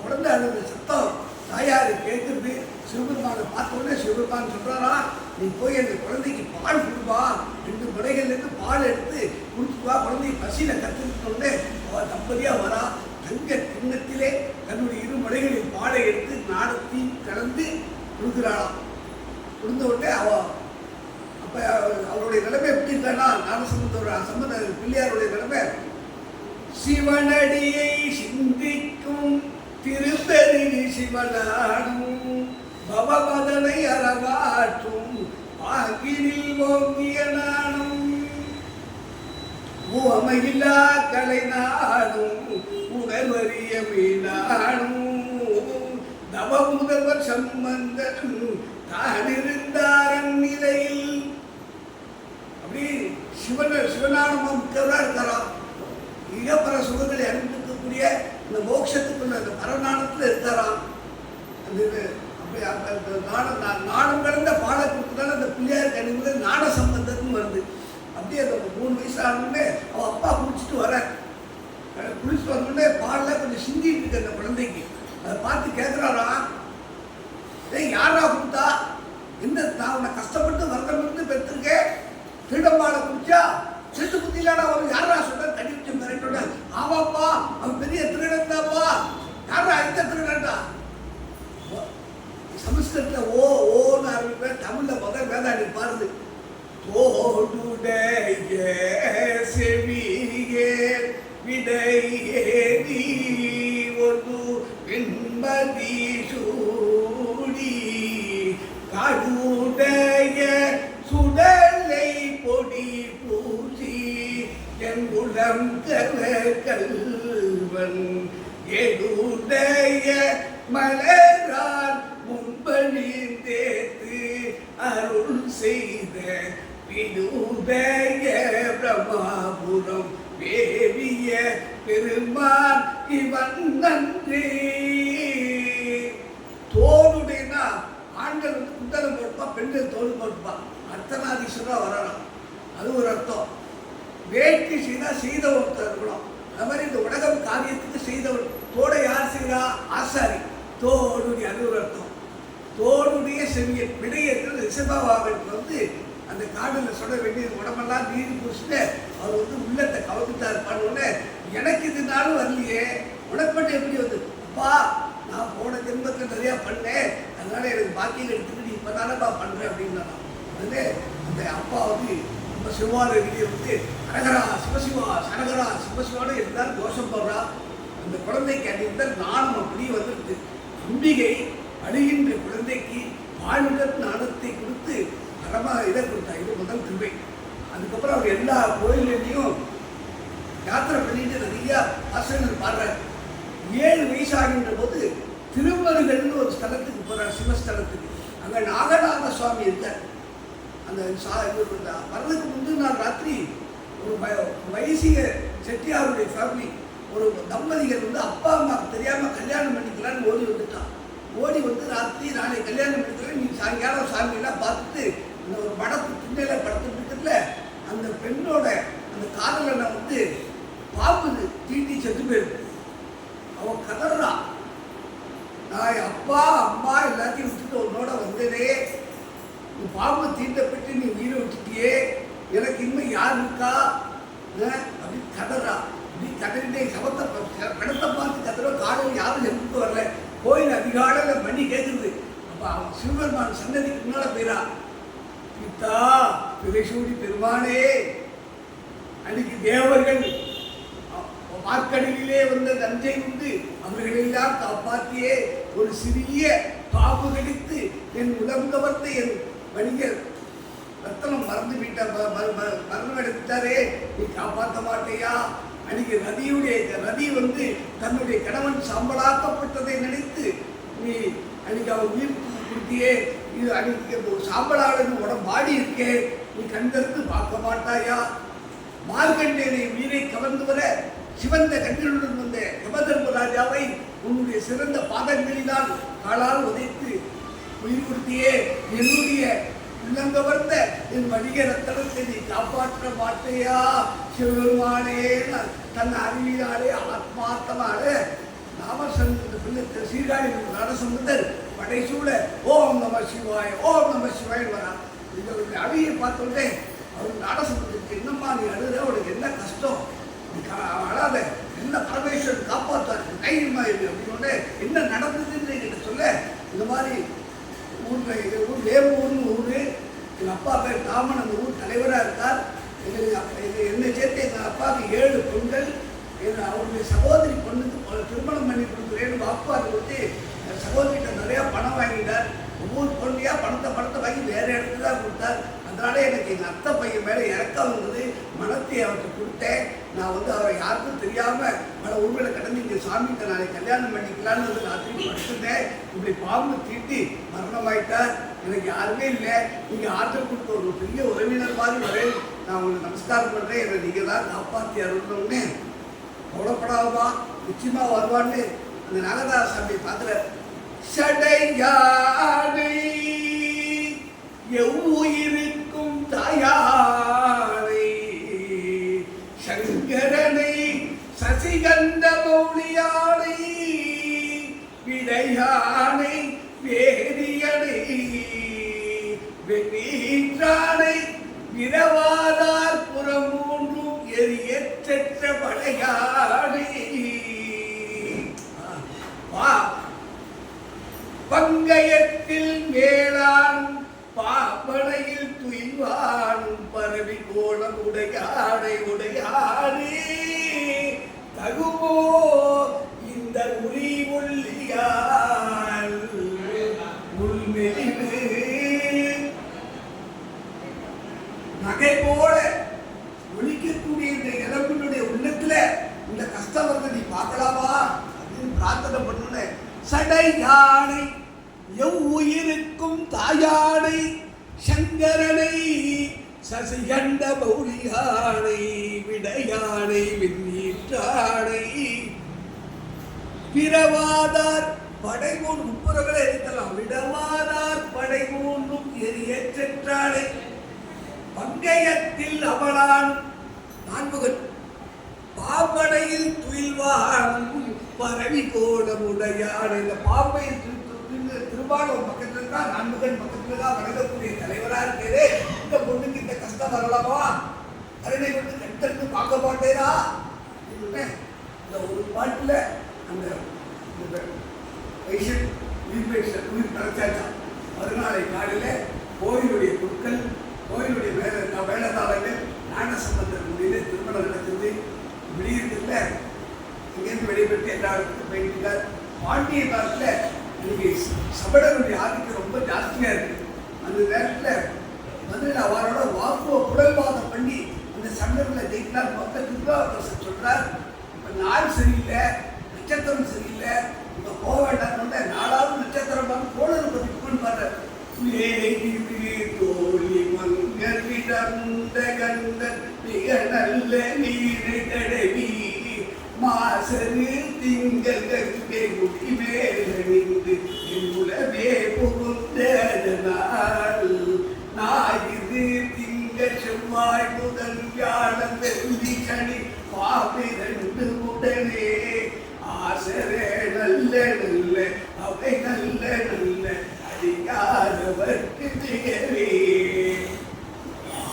குழந்தை அழுத சத்தம் தாயாரு கேட்குறது. சிவபெருமானை பார்த்த உடனே சிவபெருமான் சொல்றாரா, நீ போய் அந்த குழந்தைக்கு பால் கொடுப்பா, 2 முறைகள்லேருந்து பால் எடுத்து கொடுத்துப்பா. குழந்தைக்கு பசியில கற்றுக்கிட்டோடனே அவள் தம்பதியாக வரா. தங்க கிண்ணத்திலே தன்னுடைய 2 முறைகளில் பாலை எடுத்து நாடத்தி கலந்து கொடுக்குறாளாம். கொடுத்த உடனே அப்போ அவருடைய நிலைமை எப்படி இருக்கான்னா, சம்பந்த பிள்ளையாருடைய நிலைமை சிவனடியை சிந்திக்கும் திருப்பெருகி சிவனாடும் பவமதனை அறவாற்றும் பாங்கினில் ஓங்கிய நானும் உவமையில்லா கலை நாடும் உணர்வறிய மீனாடும் நவ முதல்வர் சம்பந்தன் தானிருந்தாரன் நிலையில் அப்படி சிவனானமும் மிக்கவராக இருக்கிறான். இகப்பர சுகங்களை அனுபவிக்கக்கூடிய இந்த மோட்சத்துக்குள்ள அந்த பரநாணத்தில் இருக்கிறான். நாடம் கடந்த பாலை கொடுத்ததால அந்த பிள்ளையார் கணிவுல நாட சம்பந்தத்தும் வருது. அப்படியே அந்த 3 வயசு ஆனோடனே அவன் அப்பா குளிச்சுட்டு வர குளிச்சுட்டு வந்தோடனே பாலில் கொஞ்சம் சிந்திட்டு இருக்கு அந்த குழந்தைக்கு. அதை பார்த்து கேட்குறாரா, யாரா கொடுத்தா, நான் உன்னை கஷ்டப்பட்டு வரதம் இருந்து பெற்றிருக்கேன், திருடம்பாலை குடிச்சா திருட்டு புத்தியிலாடா அவன் யாரா சொல்ற தடி வச்சு மிரட்டோட. ஆமாப்பா அவன் பெரிய திருடன் தான்ப்பா. யாரா இந்த திருடன்டா. சமஸ்கிருதத்தில் ஓன்னு ஆரம்பிப்ப, தமிழ்ல முதல் வேதாடி பாருது. தோடுடைய செவியே விடையேறி ஒரு வெண்மதி சூடி காடுடைய சுடலை பொடி பூசி எங்குளம் கல்வன் எடுடைய மலரால் முன்பணி தேத்து அருள் செய்த விடுடைய பிரமாபுரம் வேவிய பெருமான் இவன் நன்றி. தோளுடையனா ஆண்கள் குண்டலம் போட்டுப்பா, பெண்கள் தோல் போட்டுப்பா. அர்த்தநாதீஸ்வரா வரலாம். அது ஒரு அர்த்தம். வேட்கை செய்தா செய்த ஒருத்தர் இருக்கணும். அது மாதிரி இந்த உலகம் காரியத்துக்கு செய்தவர். தோடை யார் செய்கிறா? ஆசாரி. தோடுடைய அது ஒரு அர்த்தம். தோடுடைய செவியல் விடையர்கள் ரிஷபாவாகன் வந்து அந்த காடில் சொல்ல வேண்டியது உடம்பெல்லாம் நீர் பூசிட்டு அவர் வந்து உள்ளத்தை கவனித்தார். பண்ணோடனே எனக்கு இதுனாலும் வரலையே, உனக்கு மட்டும் எப்படி வந்து? அப்பா, நான் போன ஜென்மத்தில் நிறையா பண்ணேன், அதனால எனக்கு பாக்கியம் எடுத்துட்டு நீ இப்போ தானேப்பா பண்ணுறேன் அப்படின்னா வந்து அந்த அப்பா வந்து நம்ம சிவாலய வந்து அரகரா சிவசிவா சரகரா சிவசிவான்னு இருந்தாலும் தோஷம் போடுறா. அந்த குழந்தைக்கு அடித்தால் நானும் அப்படி வந்துருக்கு. அம்பிகை அழுகின்ற குழந்தைக்கு பாலுடன் நாணத்தை கொடுத்து பரமாக இதை கொடுத்தா. இது முதல் கிருபை. அதுக்கப்புறம் அவர் எல்லா கோயில்லையும் யாத்திரை பண்ணிட்டு நிறையா ஆசிரியர்கள் பாடுறார். 7 வயசாகின்ற போது திருமருகல்னு ஒரு ஸ்தலத்துக்கு போகிறார், சிவஸ்தலத்துக்கு. அங்கே நாகநாத சுவாமி இருக்கார். அந்த வர்றதுக்கு முந்தின நாள் ராத்திரி ஒரு வைசிக செட்டியாருடைய ஃபேமிலி ஒரு தம்பதிகள் வந்து அப்பா அம்மாவுக்கு தெரியாமல் கல்யாணம் பண்ணிக்கலான்னு ஓடி வந்துட்டான். ஓடி வந்து ராத்திரி நாளை கல்யாணம் பண்ணிக்கலாம், நீ சாயங்காலம் சாமியெல்லாம் பார்த்துட்டு இந்த ஒரு படத்து திண்ணையில படத்து இருக்கிறதுல அந்த பெண்ணோட அந்த காதலனை வந்து பாம்பு தீட்டி செத்து போயிருக்கு. அவன் கதறான், நான் அப்பா அம்மா எல்லாத்தையும் விட்டுட்டு உன்னோட வந்ததே, நீ பாம்பு தீண்டப்பட்டு நீ உயிரை விட்டுட்டியே, எனக்கு இன்னும் யார் இருக்கா அப்படின்னு கதறா. இப்படி கதறிட்டே சவத்தை படத்தை பார்த்து கதற. காலையில் யாரும் எழுந்து வரல. கோயில் அதிகாலையில் மணி கேட்குது. அப்போ அவன் சிவபெருமான் சன்னதிக்கு முன்னால போயிடா. பித்தா பிறைசூடி பெருமானே, அன்னைக்கு தேவர்கள் வார்க்கடலிலே வந்த நஞ்சை உண்டு அவர்களெல்லாம் காப்பாற்றியே ஒரு சிறிய பாம்பு கடித்து என் உடம்பவர்த்த என் வணிகர் ரத்தனம் மறந்து மரணம் எடுத்துட்டாரே, நீ காப்பாற்ற மாட்டேயா? அன்னைக்கு ரதி வந்து தன்னுடைய கணவன் சாம்பலாக்கப்பட்டதை நினைத்து நீ அன்னைக்கு அவன் உயிர் கொடுத்தியே. இது அன்னைக்கு சாம்பலாளன் உடம்பு பாடி இருக்கே, நீ கண்டறிந்து பார்க்க மாட்டாயா? மார்கண்டேனை உயிரை கவர்ந்து வர சிவந்த கண்களுடன் வந்த யமதர்மராஜாவை உன்னுடைய சிறந்த பாதங்களினால் காலால் உதைத்து உயிர் கொடுத்தியே. என்னுடைய உள்ளங்கவர்ந்த என் வணிக ரத்தனத்தை நீ காப்பாற்ற மாட்டேயா சிவபெருமானே? தன் அறிவினாலே ஆத்மார்த்தமாக நாமசந்த சீர்காழி நடசமுதர் படைசூழ ஓம் நம சிவாய் ஓம் நம சிவாய் வரா. இந்த அழியை பார்த்தோன்னே அவர் நாடசமுதருக்கு என்னம்மா நீ அழுத, அவனுக்கு என்ன கஷ்டம், அழாத, என்ன பரமேஸ்வரன் காப்பாற்றாரு தைரியமா இருக்கு அப்படின்னு என்ன நடந்ததுன்னு என்கிட்ட சொல்ல. இந்த மாதிரி ஊரில் இது ஊர் வேம்பூர்னு ஊர், எங்கள் அப்பா பேர் தாமன், அந்த ஊர் தலைவராக இருக்கார். என்னை சேர்த்து எங்கள் அப்பாவுக்கு 7 பெண்கள். அவருடைய சகோதரி பொண்ணுக்கு திருமணம் பண்ணி கொடுக்குறேன்னு அப்பா அதை வச்சு சகோதரிகிட்ட நிறையா பணம் வாங்கிட்டார். ஒவ்வொரு பொண்ணையாக பணத்தை வாங்கி வேறு இடத்துல தான் கொடுத்தார். அதனால எனக்கு எங்கள் அத்தை பையன் மேலே இறக்கம் வந்தது. மனத்தை அவர்கிட்ட கொடுத்தேன். நான் வந்து அவரை யாருக்கும் தெரியாமல் பல ஊர்களை கடந்து இங்கே சாமிகிட்ட நாளைக்கு கல்யாணம் பண்ணிக்கலான்னு வந்து ராத்திரி படுத்துட்டேன். இப்படி பாம்பு தீட்டி மரணமாயிட்டார். எனக்கு யாருமே இல்லை. நீங்கள் ஆற்றல் கொடுத்த ஒரு பெரிய உறவினர் மாதிரி வரேன், நான் உங்களுக்கு நமஸ்காரம் பண்ணுறேன், என்னை நீங்கள் தான் காப்பாற்றி அருள்னோடனே கவலைப்படாதா நிச்சயமாக வருவான்னு அந்த நாகதாஸ் சாமியை பார்க்குற. சடையானை எவ்வுயிருக்கும் தாயானை சங்கரனை சசிகந்த மௌலியானை விடையானை வேதியனை வெண்ணீற்றானை விரவாதார் புறமூன்றும் எரியற்ற படையானை பங்கயத்தில் மேலான் பாப்பனையில் துயில்வானும் பரவி கோணம் உடையாடை தகுமோ இந்த உரி ஒல்லியால் உள்மெலிவு நகை போல ஒழிக்கக்கூடிய இந்த இளம்பினுடைய உள்ளத்துல இந்த கஷ்டம் வந்து நீ பார்க்கலாமா அப்படின்னு பிரார்த்தனை பண்ணு. சடை யானை எவ்வுயிருக்கும் தாயானை சங்கரனை சசிகண்ட பௌரியானை விடையானை விண்ணீற்றானை பிறவாதார் படை மூன்று முப்புறங்களை இருக்கலாம். விடவாதார் படை மூன்றும் எரியற்றானை பங்கயத்தில் அமலான் நான்முகன் பாம்பனையில் துயில்வான் பரவி கோடமுடையான். இந்த பாம்பை திருமாவளவன் பக்கத்துல இருக்கா, நான்முகன் பக்கத்துல தான் வணங்கக்கூடிய தலைவரா இருக்கிறே. இந்த பொண்ணுக்கு இந்த கஷ்டம் வரலாமா, கருணை வந்து கட்டத்து பார்க்க மாட்டேரா. இந்த ஒரு பாட்டுல அந்த உயிர் படைச்சாச்சா. மறுநாளை காலையில கோயிலுடைய பொருட்கள், கோயிலுடைய மேலதாளங்கள், ஞானசம்பந்தர் முடியல திருமணம் நடக்குது. விடியறதுல இங்கேருந்து வெளிப்பட்டு எல்லா இடத்துக்கும் போயிட்டு பாண்டிய காலத்தில் இன்னைக்கு சபடனுடைய ஆதிக்கம் ரொம்ப ஜாஸ்தியா இருக்கு. அந்த நேரத்தில் மதுரையில் அவரோட வாக்குவ புடல்வாதம் பண்ணி அந்த சண்டத்தில் ஜெயிக்கிறார். மொத்தத்துக்கு சொல்றார், இப்போ நாள் சரியில்லை, நட்சத்திரம் சரியில்லை, இப்போ போக வேண்டாம்னு நாலாவது நட்சத்திரம் பார்த்து கோளறு பதிப்புன்னு பாரு. தோழி மங்கலிடந்த கந்தன் மிக நல்ல நீரை தடவி மாசரு திங்கள் கங்கை முடி மேலணிந்து என்னுலவே புகுந்ததனால் ஞாயிறு திங்கள் செவ்வாய் முதல் வியாழன் வெள்ளி சனி பாவிரண்டு உடனே ஆசரே நல்ல நல்ல அவை நல்ல நல்ல அடியாரவர்க்கு திகவே.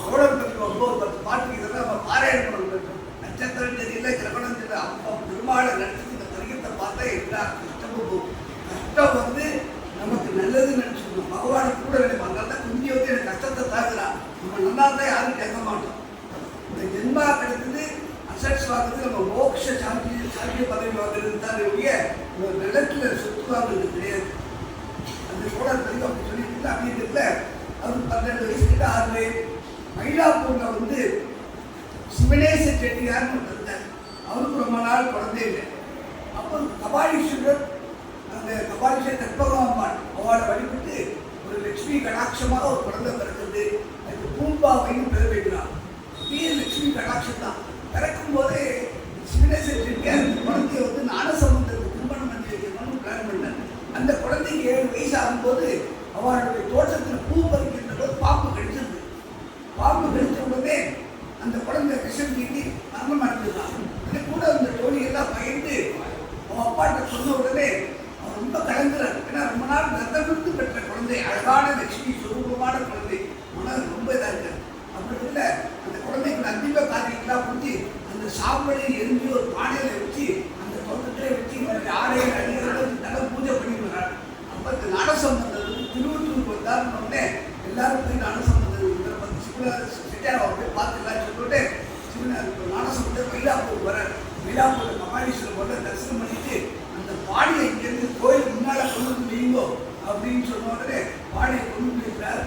கோடம்புக்கு 9-10 பாட்டு இதெல்லாம் நம்ம பாராயணம் பண்ணணும். நட்சத்திரம் தெரியல, கிரகணம் தெரியல, அப்போ பெருமாளை நினைச்சு இந்த பரிகத்தை பார்த்தா எல்லா கஷ்டமும் போகும். கஷ்டம் வந்து நமக்கு நல்லது நினைச்சுக்கணும், பகவானை கூட நினைப்பாங்க. அதனால தான் குஞ்சி வந்து எனக்கு கஷ்டத்தை தாக்குறா, நம்ம நல்லா தான் யாரும் கேட்க மாட்டோம். இந்த ஜென்மா கிடைத்தது அசட்ஸ் வாங்குறது, நம்ம மோட்ச சாந்திய பதவி வாங்குறது தான் ஒழிய ஒரு நிலத்துல சொத்து வாங்குறது கிடையாது. அந்த கூட தெரியும் அப்படி சொல்லிட்டு அப்படின்றதுல அவர் 12 வயசுக்கிட்ட ஆறு மயிலாப்பூர்ல வந்து சிவனேச செட்டியார்னு இருந்தார். அவருக்கு ரொம்ப நாள் குழந்தை இல்லை. அப்போ கபாலீஸ்வரர், அந்த கபாலீஸ்வரர் கற்பகம்மாள் அவளை வழிபட்டு ஒரு லட்சுமி கடாட்சமாக ஒரு குழந்தை பிறக்கிறது. அதுக்கு பூம்பாவைன்னு பேர் வைக்கிறார். லட்சுமி கடாட்சம் தான். பிறக்கும் போதே சிவனேச செட்டியார் குழந்தைய வந்து ஞானசம்பந்தருக்கு திருமணம் பண்ணி வைக்கணும்னு பிளான் பண்ணார். அந்த குழந்தைக்கு 7 வயசு ஆகும்போது அவளுடைய தோட்டத்தில் பூ பறிக்கின்ற போது பாம்பு கடிச்சிருது. பாம்பு கடிச்ச உடனே அந்த குழந்தை விஷம் தீட்டி மரணம் அடைஞ்சிருந்தான். அது கூட அந்த தோழியெல்லாம் பயந்து அவன் அப்பாட்ட சொன்ன உடனே அவன் ரொம்ப கலங்குறார். ஏன்னா ரொம்ப நாள் நர்த்தமிருந்து பெற்ற குழந்தை, அழகான லட்சுமி சுரூபமான குழந்தை, மனம் ரொம்ப இதாக இருக்கார். அப்படி இல்லை, அந்த குழந்தைக்கு அந்திம காரியெல்லாம் கொடுத்து அந்த சாம்பலை எரிஞ்சு ஒரு பானையில வச்சு அந்த தோட்டத்திலே வச்சு ஆடையை அடிக்கிறது நல்ல பூஜை பண்ணி வர்றாரு. அப்போ இந்த ஞானசம்பந்தர் திருவள்ளூருக்கு வந்தாருன்னு உடனே எல்லாரும் போய் ஞானசம்பந்தர் செட்டியார் அவர் போய் பார்த்துக்கலாம் சொல்லிட்டு ஞானசம்பந்தர் மயிலாப்பூர் வர்றார். மயிலாப்பூர் கபாலீஸ்வரர் போல தரிசனம் பண்ணிட்டு அந்த பாடியை இங்கேருந்து கோயில் முன்னால கொண்டு வந்து வைங்கோ அப்படின்னு சொன்ன உடனே பாடியை கொண்டு போயிருக்கிறார்.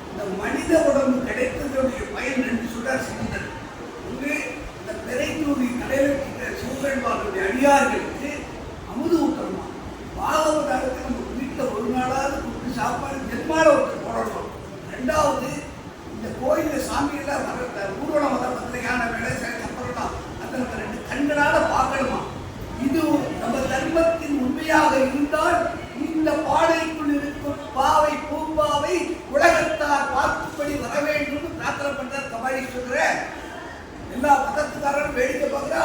இந்த மனித உடம்பு கிடைத்ததுடைய பயன் என்று சொல்றார் சிவந்தர். ஒன்று, இந்த பெரைத்தூரி கடையில் சிவபெருமானுடைய அடியார்களுக்கு அமுது ஊட்டணுமா, பாகவதாரத்தை நம்ம வீட்டில் ஒரு நாளாவது கொடுத்து சாப்பாடு ஜென்மால ஒருத்தர் போடணும். ரெண்டாவது, இந்த கோயிலில் சாமியெல்லாம் வர ஊர்வலம் வர பத்திர யானை வேலை சப்பரலாம், அதை நம்ம 2 கண்களால பார்க்கணுமா. இது நம்ம தர்மத்தின் உண்மையாக இருந்தால் இந்த பாடைக்குள் இருக்கும் பாவை பூம்பாவை உலகத்தார் பார்க்கும்படி வர வேண்டும் பிரார்த்தனை பண்றார் கபாலீஸ்வரர். எல்லா மதத்துக்காரரும் வேடிக்கை பார்க்கிறா.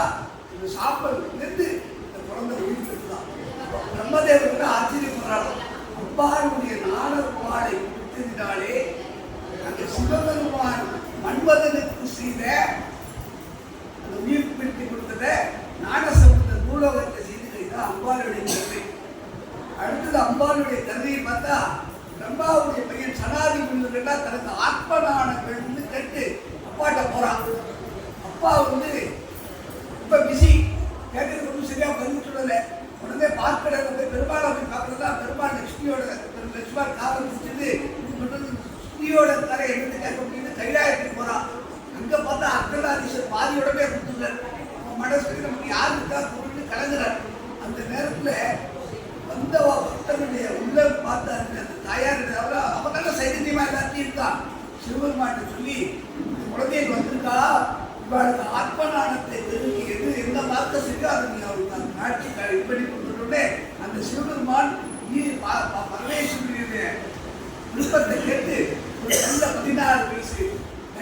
இந்த சாப்பல் இருந்து இந்த குழந்தை உயிர் பெற்றுதான். பிரம்மதேவருக்கு ஆச்சரியப்படுறாங்க. அப்பாருடைய நாடற்பாடை கொடுத்ததினாலே அந்த சிவபெருமான் மன்மதனுக்கு செய்த அந்த உயிர் பிடித்து கொடுத்தத ஞானசம்பந்த பூலோகத்தை செய்து அம்பாளுடைய கருணை. அடுத்தது அம்பாளுடைய கருணையை பார்த்தா பிரம்மாவுடைய பையன் சனாதி முன்னெல்லாம் தனக்கு ஆத்மநாணங்கள் கேட்டு அப்பாட்ட போறான். அப்பா வந்து ரொம்ப பிஸி, கேட்கறது ஒன்றும் சரியா பதில் சொல்லலை. உடனே பார்க்கல போய் பெருமாளை போய் பார்க்கறதா பெருமாள் லட்சுமியோட லட்சுமார் காலம் முடிச்சது ஸ்ரீயோட தரை எடுத்து கேட்க முடியுது. கைலாயத்துக்கு போறான். அங்க பார்த்தா அர்த்தநாதீஸ்வரர் பாதியோடவே கொடுத்துருக்காரு. மனசு நமக்கு யாருக்கா கூப்பிட்டு கலங்குறார். அந்த நேரத்துல வந்தவா பக்தனுடைய உள்ள பார்த்தாரு. அந்த தாயார் அவனால சைதன்யமா எல்லாத்தையும் இருக்கான். சிவபெருமான் சொல்லி குழந்தைக்கு வந்திருக்கா, இவளுக்கு ஆத்மநாணத்தை தெரிவிக்கிறது எந்த வார்த்தை செஞ்சோ அதை நீங்க அவருக்கு காட்சி இப்படி கொண்டுட்டோடனே அந்த சிவபெருமான் பரமேஸ்வரனுடைய விருப்பத்தை கேட்டு ஒரு நல்ல 16 வயசு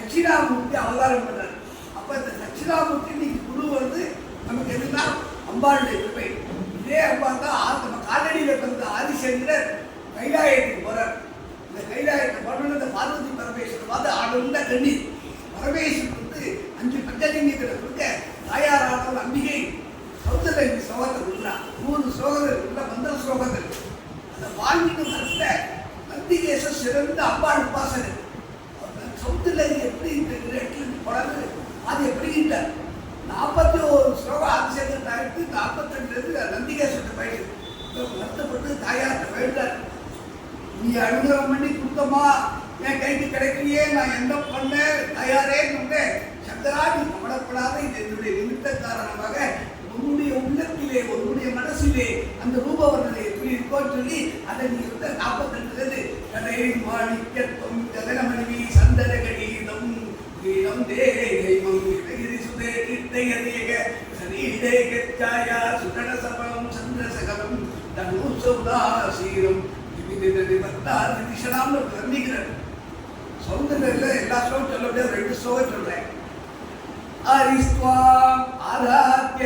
தட்சிணாமூர்த்தி அவதாரம் பண்ணார். அப்ப இந்த தட்சிணாமூர்த்தி இன்னைக்கு குரு வந்து நமக்கு எதுனா அம்பாளுடைய கிருபை. இதே அம்பாள் தான் நம்ம காலடியில் பிறந்த ஆதிசங்கரர் கைலாயத்துக்கு போறார். இந்த கைலாயத்தை போனோன்னு இந்த பார்வதி பரமேஸ்வரர் வந்து ஆளுந்த கண்ணீர். பரமேஸ்வரர் வந்து 5 பஞ்சலிங்கத்தில் கொடுக்க தாயாரான அம்பிகை சௌந்தரலி ஸ்லோகத்தை கொடுக்குறான். 3 ஸ்லோகங்கள் உள்ள மந்திர ஸ்லோகங்கள். அந்த வாங்கிட்டு வரத்த நந்திகேசர் சிறந்த அம்பாள் உபாசகர். சௌந்தரலி எப்படி இந்த இடத்துல போனாரு அது எப்படிங்கிட்டார். 41 ஸ்லோகம் ஆதிசங்கர் தாய்க்கு 42 நந்திகேஸ்வரர் பயிற்சி வருத்தப்பட்டு தாயார்கிட்ட வேண்டார். நீ அனுகிரகம் பண்ணி கொடுத்தமா என் கைக்கு கிடைக்கலையே, நான் என்ன பண்ணேன் தயாரே சொன்னேன். சங்கரா நீ கவலைப்படாத, இது என்னுடைய நிமித்த காரணமாக உன்னுடைய உள்ளத்திலே உன்னுடைய மனசிலே அந்த ரூபவர்ணனை எப்படி இருக்கோன்னு சொல்லி அதை நீ 42 கதை மாணிக்கம் ஜகனமணிவி சந்தன கணீதம் கீழம் தேகைமம் கிருதி சுதே கிருத்தையதேக சரீடேகச்சாயா சுகண சபலம் சந்திரசகலம் தனுசௌதாசீரம் வர்ணிக்கிறார். சௌந்தர்யில எல்லா ஸ்லோகம் சொல்ல முடியாது, 2 ஸ்லோகம் சொல்றேன். அரிஸ்வாம் ஆராத்ய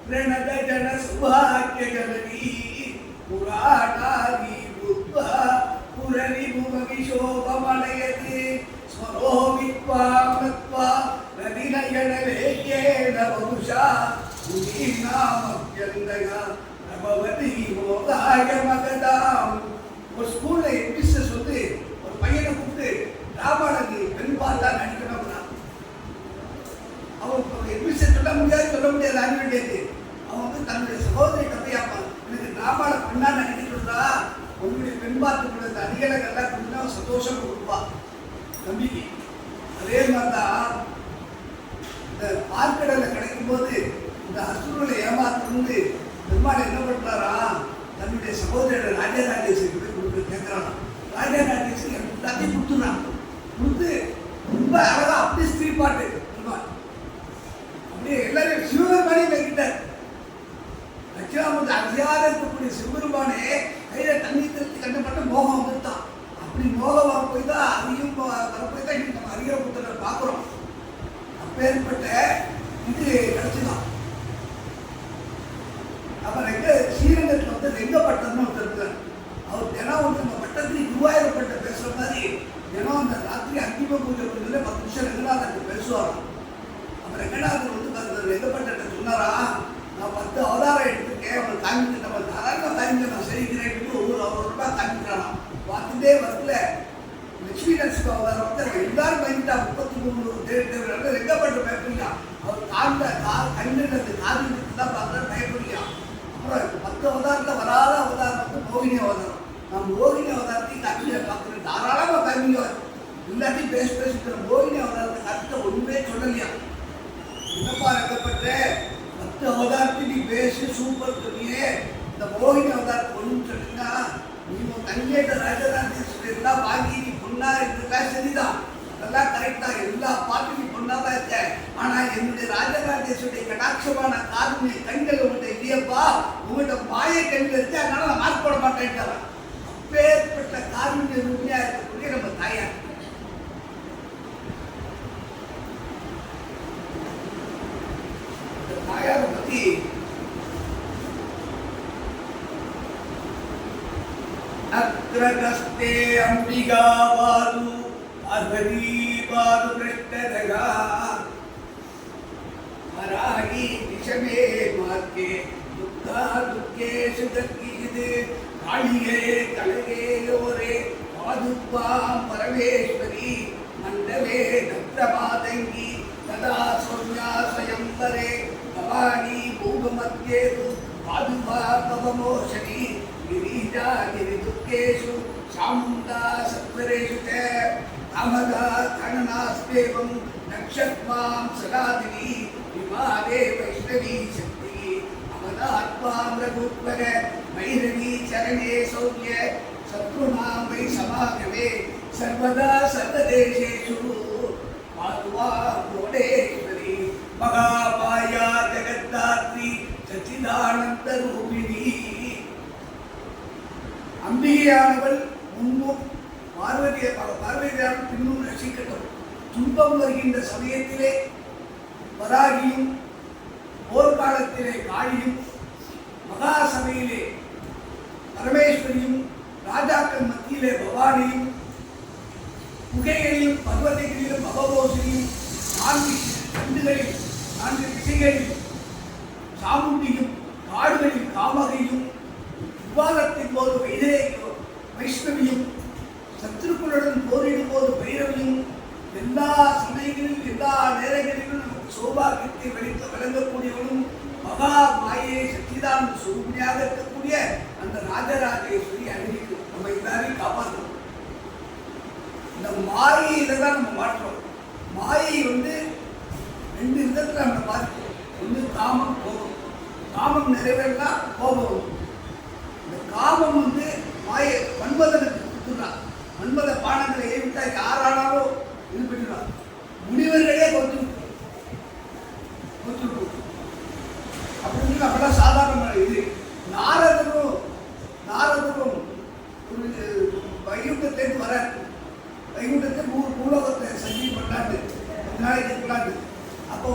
பிரணத ஜன சுபாக்கிய ஜனனி புராணாதி புத்வா புரணி புவகி சோபமலயதி ஸ்வரோ வித்வாம் நத்வா நதிநயன லேகேன வகுஷா உதீனாமப்யந்தயா நபவதி மோகாய மகதாம். ஒரு ஸ்கூல்ல எம்பிசஸ் வந்து ஒரு பையனை கூப்பிட்டு ராமாயணக்கு பெண் பார்த்தா நடிக்கணும்னா அவன் எம்பிசஸ் சொல்ல முடியாது ஆகிவிட்டது. அவன் வந்து தன்னுடைய சகோதரி கதையாப்பா எனக்கு ராமாயணம் பெண்ணா நடிக்கிறா உன்னுடைய பெண் பார்த்து கொடுத்த அதிகளெல்லாம் கொஞ்சம் சந்தோஷம் கொடுப்பா நம்பிக்கை. அதே மாதிரிதான் இந்த பார்க்கடலை கிடைக்கும் போது இந்த அசுரனை ஏமாத்தணும்னு பெருமாள் என்ன பண்றாரா தன்னுடைய சகோதரர் ராஜராஜேஸ்வரி போய் கொடுத்து கேட்கிறான். ராஜராஜேஸ்வரி எல்லாத்தையும் கொடுத்துறான். கொடுத்து ரொம்ப அழகா அப்படி ஸ்திரீ பாட்டு பெருமாள் அப்படியே எல்லாரும் சிவபெருமானே வைக்கிட்டார். தட்சிணாமூர்த்தி அதிகார இருக்கக்கூடிய சிவபெருமானே கையில தண்ணி திருத்தி கண்டப்பட்ட மோகம் வந்துட்டான். அப்படி மோகம் போய் தான் அதையும் வரப்போய் தான் இன்னைக்கு நம்ம அரியர புத்தரை பார்க்குறோம். அப்பேற்பட்ட இது கிடைச்சுதான். அப்புறம் ஸ்ரீரங்கத்தில் வந்து ரெங்கப்பட்டம்னு ஒருத்தர் இருக்கார். அவர் தினம் வந்து நம்ம பட்டத்தில் குருவாயூரப்பட்ட பேசுற மாதிரி தினம் அந்த ராத்திரி அந்திம பூஜை பண்ணல 10 நிமிஷம் ரெங்கநாதன் பேசுவாராம். அப்புறம் ரெங்கநாதன் வந்து ரெங்கப்பட்ட சொன்னாரா, நான் 10 அவதாரம் எடுத்துருக்கேன், அவனை காமிக்கிட்டு நம்ம தாராளமாக காமிக்க நான் செய்கிறேன். ஒவ்வொரு ரூபாய் காமிக்கிறானாம். பார்த்துட்டே வரல லட்சுமி நரசிம்ம அவதாரம் வந்து எல்லாரும் பயந்துட்டா 33 தேவை ரெங்கப்பட்ட பயப்படிக்கலாம். அவர் கண்ணில் அந்த காதுக்கு தான் பார்க்குற பயப்படிக்கலாம். அப்புறம் 10 அவதாரத்தில் வராத அவதாரம் வந்து மோகினி அவதாரம். நான் மோகினி அவதாரத்தையும் காமிக்க பார்க்குறேன், தாராளமாக காமிக்க எல்லாத்தையும் பேசிட்டு மோகினி அவதாரத்தை கருத்தை ஒன்றுமே சொல்லலையா. என்னப்பா ரெக்கப்பட்ட 10 அவதாரத்தை நீ பேசி சூப்பர் சொன்னியே, இந்த மோகினி அவதாரத்தை ஒன்றுன்னு சொல்லினா நீ உன் தங்கேட்ட ராஜராஜேஸ்வரி எல்லாம் வாங்கி நீ பொண்ணா இருக்கா சரிதான், அதெல்லாம் கரெக்டா எல்லா பாட்டும் நீ பொண்ணாதான் இருக்க. ஆனா என்னுடைய ராஜராஜேஸ்வரிய கடாட்சமான காதுமை கண்கள் உங்கள்கிட்ட இல்லையப்பா, உங்கள்கிட்ட மாய கண்கள் இருக்கு, அதனால நான் மார்க் போட மாட்டேன். அப்பேற்பட்ட காருண்ய ரூபியா இருக்கக்கூடிய நம்ம தாயார். இந்த தாயாரை பத்தி அக்ரகஸ்தே அம்பிகா வாரு அர்வதி பாது கிருஷ்ணதகா மராகி விஷமே மார்க்கே துக்கா துக்கே சுதக்கீது காளியே கலகேயோரே பாதுப்பாம் பரமேஸ்வரி மண்டலே தத்ரமாதங்கி ததா சௌமியா ஸ்வயம்பரே பவானி பூகமத்யேது பாதுபா பவமோஷனி गिरीजा गिरिदुःखेषु चामुण्डा सत्वरेषु च कामदा गणनास्तेवं नक्षत्वां सदादिनी विमादे वैष्णवी शक्तिः अमदात्वां रघुत्वर भैरवी चरणे सौम्य शत्रुणां वै समागमे सर्वदा सर्वदेशेषु पातुवा भुवनेश्वरी महामाया जगद्धात्री सच्चिदानन्दरूपिणी. அம்பிகையானவள் முன்பும் பார்வதியானவள் பின்னும் ரசிக்கட்டும். துன்பம் வருகின்ற சமயத்திலே வராகியும், போர்க்காலத்திலே காளியும், மகா சபையிலே பரமேஸ்வரியும், ராஜாக்கள் மத்தியிலே பவானியும், குகைகளிலும் பர்வதங்களிலும் பகவோசியும், 4 கண்டுகளில் 4 திசைகளில் சாமுண்டியும், காடுகளில் காமகையும், விவாதத்தின் போது வைஷ்ணவியும், சத்துருக்களுடன் போரிடும் போது பைரவியும், எல்லா சமயங்களிலும் எல்லா நேரங்களிலும் நமக்கு சௌபாகியத்தை விளங்கக்கூடியவனும், மகா மாயை சச்சிதானந்த சுரூபியாக இருக்கக்கூடிய அந்த ராஜராஜேஸ்வரி அறிவிக்கும். நம்ம எல்லாரையும் காப்பாற்றணும். இந்த மாயையில தான் நம்ம மாற்றோம். மாயை 2 விதத்துல நம்ம பார்க்கிறோம். ஒன்று காமம், கோபம். காமம் நிறைவேறினா கோபம் வரும். இந்த காமம் மாயை மன்மதனுக்கு கொடுத்துறான். மன்மத பானங்களை ஏவிட்டா யாரானாலும் இது பண்ணிடுவான். முனிவர்களே கொடுத்து அப்படின்னு அப்பெல்லாம் சாதாரணமான இது. நாரதரும் ஒரு வைகுண்டத்திலேருந்து வர வைகுண்டத்தை பூலோகத்தை சஞ்சீவி பண்ணாண்டு 10 நாளைக்கு இருக்கலாண்டு. அப்போ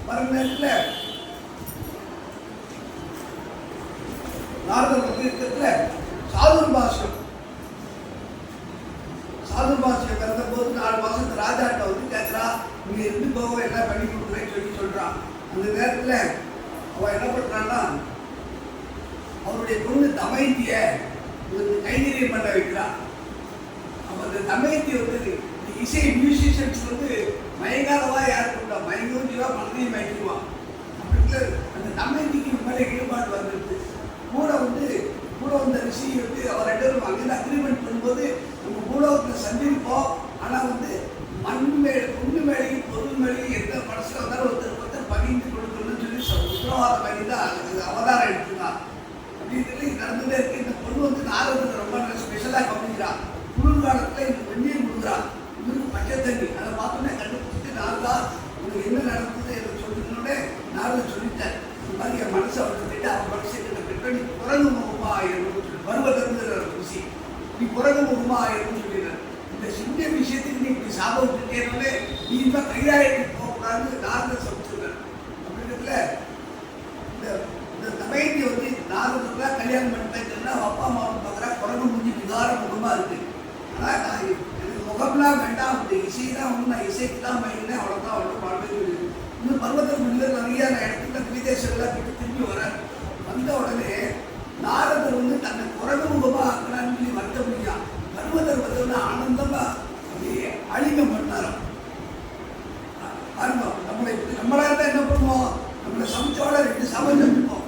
வர நேரத்தில் நாரதர் இருக்கிறதுல சாதுர்பாஷ்யம் பிறந்த போது 4 மாசத்து ராஜாட்ட கேட்கிறா, நீங்க இருந்து போக எல்லாம் பண்ணி கொடுக்குறேன்னு சொல்றான். அந்த நேரத்தில் அவன் என்ன பண்றான்னா, அவருடைய பொண்ணு தமயந்திய கைங்கரியம் பண்ண வைக்கிறான். அப்ப அந்த தமயந்தி இசை மியூசிஷியன்ஸ் மயங்காதவா யாருக்கு உண்டா, மயங்கூஞ்சிவா மனதையும் மயக்குவான். அப்படி அந்த தமயந்திக்கு மேலே ஈடுபாடு வந்துருக்கு. கூட வந்த ரிஷி அவர் 2 பேரும் அங்கிருந்து அக்ரிமெண்ட் பண்ணும்போது நம்ம பூலோகத்தில் சந்திப்போம். ஆனால் மண் மேலே பொண்ணு மேலேயும் பொருள் மேலேயும் எந்த மனசில் வந்தாலும் ஒருத்தர் பகிர்ந்து கொடுக்கணும்னு சொல்லி உத்தரவாதம் பண்ணி தான் அவதாரம் எடுத்துக்கலாம். அப்படின்னு நடந்துட்டே இருக்கு. இந்த பொண்ணு நாரதத்தை ரொம்ப ஸ்பெஷலாக கவனிக்கிறான். குளிர்காலத்தில் இந்த வெந்நீர் கொடுக்குறான். இவருக்கு பச்சை தண்ணி. அதை பார்த்தோன்னே கண்டுபிடிச்சிட்டு நாரதா உனக்கு என்ன நடந்தது எனக்கு சொல்லினோடனே நாரதன் சொல்லிட்டேன். இந்த மாதிரி என் மனசை அவர்கிட்ட கேட்டு அவன் மனசை கிட்ட பெற்ற நீ குரங்கு முகமா ஆயிரும் வருவதற்கிற ருசி, நீ குரங்கு முகமா ஆயிரும் சொல்லிடுறேன். இந்த சின்ன விஷயத்துக்கு நீ இப்படி சாபம் விட்டுட்டேனாலே நீ இன்னும் கையாயிட்டு போகக்கூடாதுன்னு நாரதன் சொல்லிடுறேன். அப்படின்றதுல இந்த தமயந்தி நாரதெல்லாம் கல்யாணம் பண்ணிட்டேன்னா அப்பா அம்மாவும் பார்க்குறா குரங்கு முடிஞ்சு விகார முகமா இருக்கு. ஆனால் நான் எனக்கு முகம்லாம் வேண்டாம், அந்த இசை தான் நான் இசைக்கு தான் மயங்கினேன், அவ்வளோதான் அவ்வளோ பாடுறது. இன்னும் பர்வத முடியல நிறைய இடத்துல விதேசங்களாக போட்டு திரும்பி வர வந்த உடனே நாரதர் தன்னை குரங்கு முகமாக ஆக்கலான்னு சொல்லி வருத்த முடியும். பர்வதர் ஆனந்தமா அப்படியே அழிங்கம் பண்ணாராம். பாருங்க, நம்மளா இருந்தால் என்ன பண்ணுவோம், நம்மளை சமைச்சோட 2 சமைச்சிருப்போம்.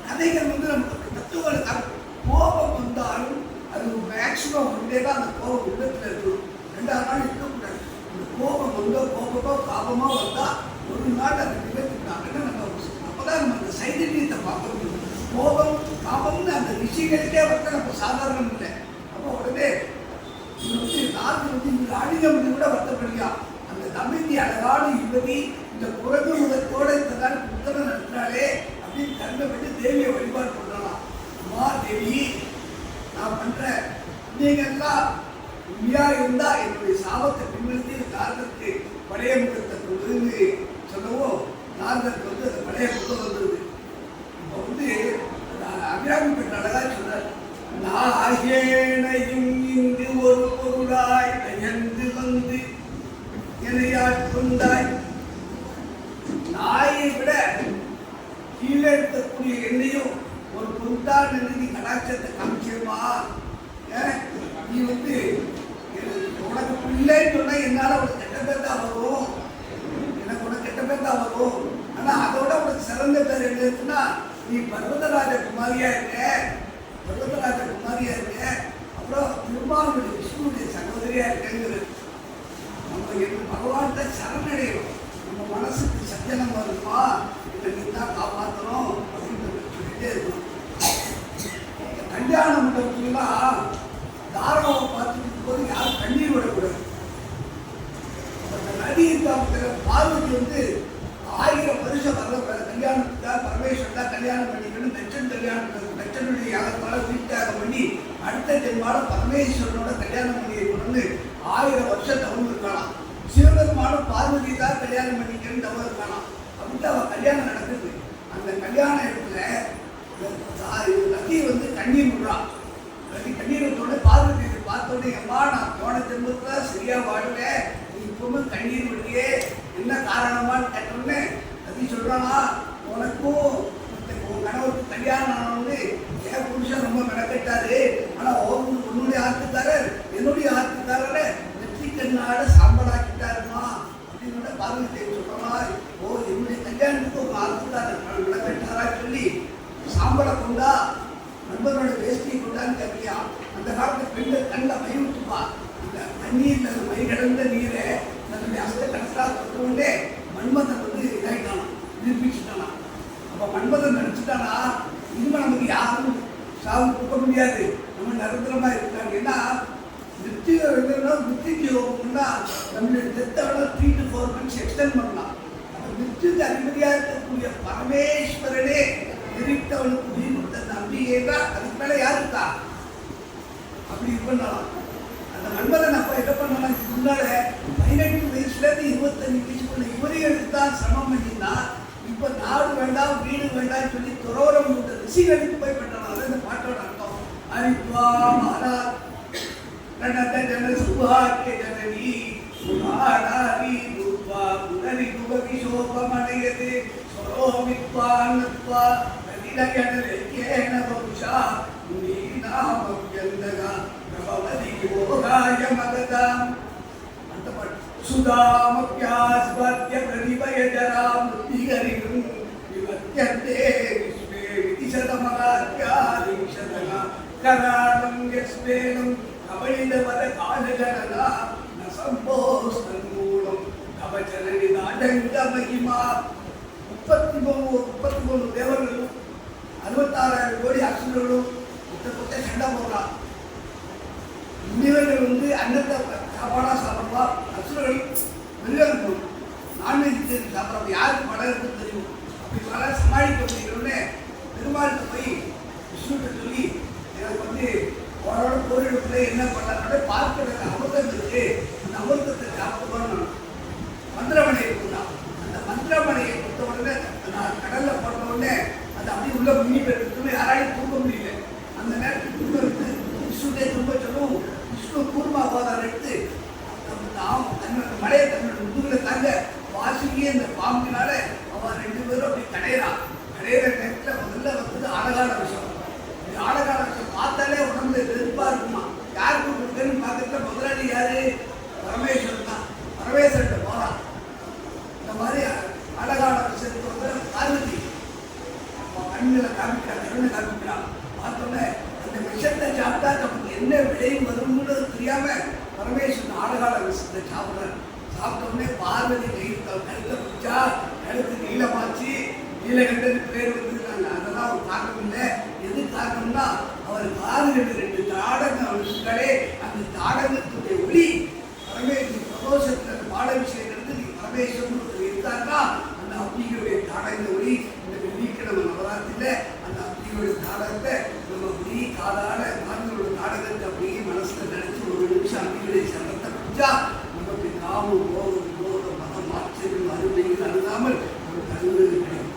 கதைகள் நமக்கு தத்துவங்கள் கோபம் வந்தாலும் அது மேக்சிமம் தான் அந்த கோபம் உள்ளத்தில் இருக்கணும். 2ஆம் நாள் இருக்கக்கூடாது. அந்த கோபம் கோபமோ காபமோ வந்தால் ஒரு நாள் அதை நிகழ்த்தினாங்கன்னா நம்ம அப்போதான் நம்ம அந்த சைதன்யத்தை பார்க்க முடியும். கோபம் காபம்னு அந்த ரிஷிகளுக்கே நம்ம சாதாரணம் இல்லை. அப்போ உடனே நாரதர் இந்த அழிகம் கூட வருத்தப்படியா அந்த தமயந்தி அழகான யுவதி இந்த குரங்கு முகத்தோட இந்த புத்தகம் நடத்தினாலே அப்படின்னு கண்ணை விட்டு தேவியை வழிபாடு பண்ணலாம். அம்மா தேவி, நான் பண்ற நீங்கெல்லாம் உண்மையா இருந்தா என்னுடைய சாபத்தை பின்னிறுத்தி நாரதருக்கு பழைய முகத்தை கொடுன்னு சொல்லவும் நாரதருக்கு அந்த பழைய முகம் வந்தது. இப்போ அபிராமி பெற்ற அழகா சொல்றார், நாகேனையும் இங்கு ஒரு பொருளாய் நயந்து வந்து எனையாட்கொண்டாய். நாயை விட கீழே இருக்கக்கூடிய எண்ணையும் ஒரு பொருட்டால் நிறுத்தி கலாச்சாரத்தை காமிச்சிருமா? நீ உனக்கு பிள்ளைன்னு சொன்னா என்னால உனக்கு கெட்ட பேர் தான் வரும், எனக்கு உனக்கு கெட்ட பேர் தான் வரும். ஆனா அதோட உனக்கு சிறந்த பேர் என்ன இருக்குன்னா, நீ பர்வதராஜ குமாரியா இருக்க, பர்வதராஜ குமாரியா இருக்க, அப்புறம் திருமாவளுடைய விஷ்ணுடைய சகோதரியா இருக்கங்கிறது. நம்ம பகவான் தான் சரணடையும். நம்ம மனசுக்கு சஞ்சலம் வருமா, இதை நீ தான் காப்பாற்றணும் அப்படின்னு சொல்லிட்டே இருக்கணும். கல்யாண மண்டபத்துலாம் தாராவை பார்த்துட்டு போது யாரும் கண்ணீர் விடக்கூடாது. அந்த நதி பார்வதி 1000 வருஷம் வர கல்யாணத்துக்காக பரமேஸ்வரன் தான் கல்யாணம் பண்ணிக்கணும். தட்சன் கல்யாணம் தட்சனுடைய யாகத்தால வீட்டாக பண்ணி அடுத்த ஜென்மால பரமேஸ்வரனோட கல்யாணம் பண்ணிக்கணும்னு 1000 வருஷம் தவறு இருக்கலாம். பார்வதி தான் கல்யாணம் பண்ணிக்கன்னு தவறு இருக்கலாம் அப்படின்ட்டு அவள் கல்யாணம் நடக்குது. அந்த கல்யாண இடத்துல ரதி வந்து கண்ணீர் விடுறான். ரதி கண்ணீர் விட்டோடனே பார்வதி பார்த்தோன்னே அம்மா நான் போன ஜென்மத்தில் சரியா வாழல, நீ இப்பவுமே கண்ணீர் விடுறியே, என்ன காரணமான்னு கேட்டோடனே ரதி சொல்றானா, உனக்கும் உன் கணவருக்கு கல்யாணம் ஆனவங்க என் புருஷன் ரொம்ப மெனக்கட்டாரு, ஆனா உன்னுடைய ஆத்துக்காரர் என்னுடைய ஆத்துக்காரரை வெற்றி கண்ணாட சாம்பலாக்கிட்டாருமா அப்படின்னு பார்வதி தேவி சொல்றா. ஓ, என்னுடைய கல்யாணத்துக்கு உங்க ஆத்துக்காரர் மெனக்கட்டாரா சொல்லி சாம்பலை கொண்டா நண்பனோட வேஷ்டியை கொண்டான்னு கேட்பியா. அந்த காலத்து பெண்கள் கண்ணில் மை விட்டுப்பா. அந்த தண்ணீர்ல மை கிடந்த நீரை தன்னுடைய அஸ்த கணக்கா கொண்டே மன்மதன் வந்து இதாயிட்டானா, நிரூபிச்சுட்டானா. அப்போ மன்மதன் நினச்சிட்டானா இனிமே நமக்கு யாரும் சாவு கொடுக்க முடியாது, நம்ம நிரந்தரமா இருக்காங்க. ஏன்னா மிருத்யு யோகம்னா நம்மளுடைய டெத்தோட 3 to 4 months எக்ஸ்டெண்ட் பண்ணலாம். அப்போ மிருத்யுக்கு அதிபதியாக இருக்கக்கூடிய பரமேஸ்வரனே எரித்தவனுக்கு உயிர் கொடுத்த நம்பிக்கை தான். அதுக்கு மேலே யாருக்கா அப்படி இது பண்ணலாம். அந்த மன்மதன் அப்போ என்ன பண்ணலாம், இதுக்கு முன்னால 18 வயசுலேருந்து 25 வயசுக்குள்ள இவரைகளுக்கு தான் சிரமம் பண்ணினா, இப்போ நாடு வேண்டாம் வீடு வேண்டாம் சொல்லி துறவரம் விட்ட ரிஷிகளுக்கு போய் பண்ணலாம். இந்த பாட்டோட அர்த்தம். அரித்வா மாலா கணத ஜன சுபாக்கிய ஜனனி சுகாடாரி ரூபா புனரி குபவி சோபமனயதே ஸ்வரோமித்வான்னத்வா கதிலயனலேகேன வம்சா நீநாமப்யந்தகா பிரபவதி யோகாய மகதாம். அந்த பாட்டு சுதாமப்யாஸ்வத்ய பிரதிபயஜராம் முத்திகரிணும் விவத்யந்தே விஸ்வே விதிசதமகாத்யாதிஷதகா கராணம் யஸ்வேனம் கபலிதவத காலகரனா நசம்போஸ்தன்மூலம் கவச்சனனி நாடங்க மகிமா. 33 தேவர்களும் 66,000 கோடி அசுரர்களும் புத்த சண்டை போடுறான். முனிவர்கள் வந்து அன்னத்தை சாப்பாடாக சாப்பிடலாம், அசுரர்கள் மிருகம் நான்வெஜ் சாப்பிட்றப்ப யாருக்கு படம் இருக்குன்னு தெரியும். அப்படி பல சமாளிக்க முடியணும்னு பெருமாளுக்கு போய் விஷ்ணுகிட்ட சொல்லி எனக்கு வந்து அவரோட கோரிடத்துல என்ன பண்ணாரோட பார்க்கிற அமிர்தம் இருக்கு, அந்த அமிர்தத்தை சாப்பிடுவோம் மந்திரமனையை கொடுத்தான். அந்த மந்திரமனையை கொடுத்த உடனே நான் கடல்ல போட்ட உடனே அது அப்படி உள்ள முன்னி பெருத்துமே யாராலையும் தூக்க முடியல. அந்த நேரத்துக்கு தூக்க எடுத்து விஷ்ணுடைய தூக்க சொல்லும். விஷ்ணு கூர்மா அவதாரம் எடுத்து தன்னோட மலையை தன்னோட முதுகுல தாங்க வாசிக்கியே இந்த பாம்பினால அவன் 2 பேரும் அப்படி கடையிறான். கடையிற நேரத்தில் முதல்ல வந்தது ஆழகால விஷயம். ஆழகால விஷயம் பார்த்தாலே உடம்புல வெறுப்பா இருக்குமா. யாருக்கு கொடுக்கன்னு பார்க்கறதுல முதலாளி யாரு, பரமேஸ்வரன் தான். பரமேஸ்வரன் போறான். இந்த மாதிரி அழகான விஷயத்துக்கு வந்து பார்வதி கண்ணில் காமிக்கிறான், கண்ணை காமிக்கிறான். பார்த்தோன்னே அந்த விஷத்தை சாப்பிட்டா நமக்கு என்ன விளையும் வரும்னு தெரியாம பரமேஸ்வரன் ஆழகால விஷத்தை சாப்பிட்றாரு. சாப்பிட்டோடனே பார்வதி கழுத்தை பிடிச்சா கழுத்து நீளமாச்சு, நீலகண்டன் பேர் வந்துருக்காங்க. அதெல்லாம் ஒரு காரணம் இல்லை. எது காரணம்னா அவர் காதுகளில் 2 தாடகம் அவருக்காலே அந்த தாடகத்துடைய ஒளி பரமேஸ்வரன் பிரதோஷத்தில் அந்த பாடவிஷயம் எடுத்து நீ பரமேஸ்வரன் இருந்தாருன்னா அந்த அம்பிகளுடைய தாடக ஒளி இந்த வெள்ளிக்கிழமை நவராத்திரியில் அந்த அம்பிகளுடைய தாடகத்தை நம்ம அப்படி காதால காதுகளோட தாடகத்தை அப்படியே மனசுல நினைச்சு ஒரு நிமிஷம் அம்பிகளுடைய சண்டத்தை பிடிச்சா நமக்கு காமம் போதும் போதும் மதம் மாற்றங்கள் அருமைகள் அழுதாமல் நமக்கு அருள்வது கிடைக்கும்.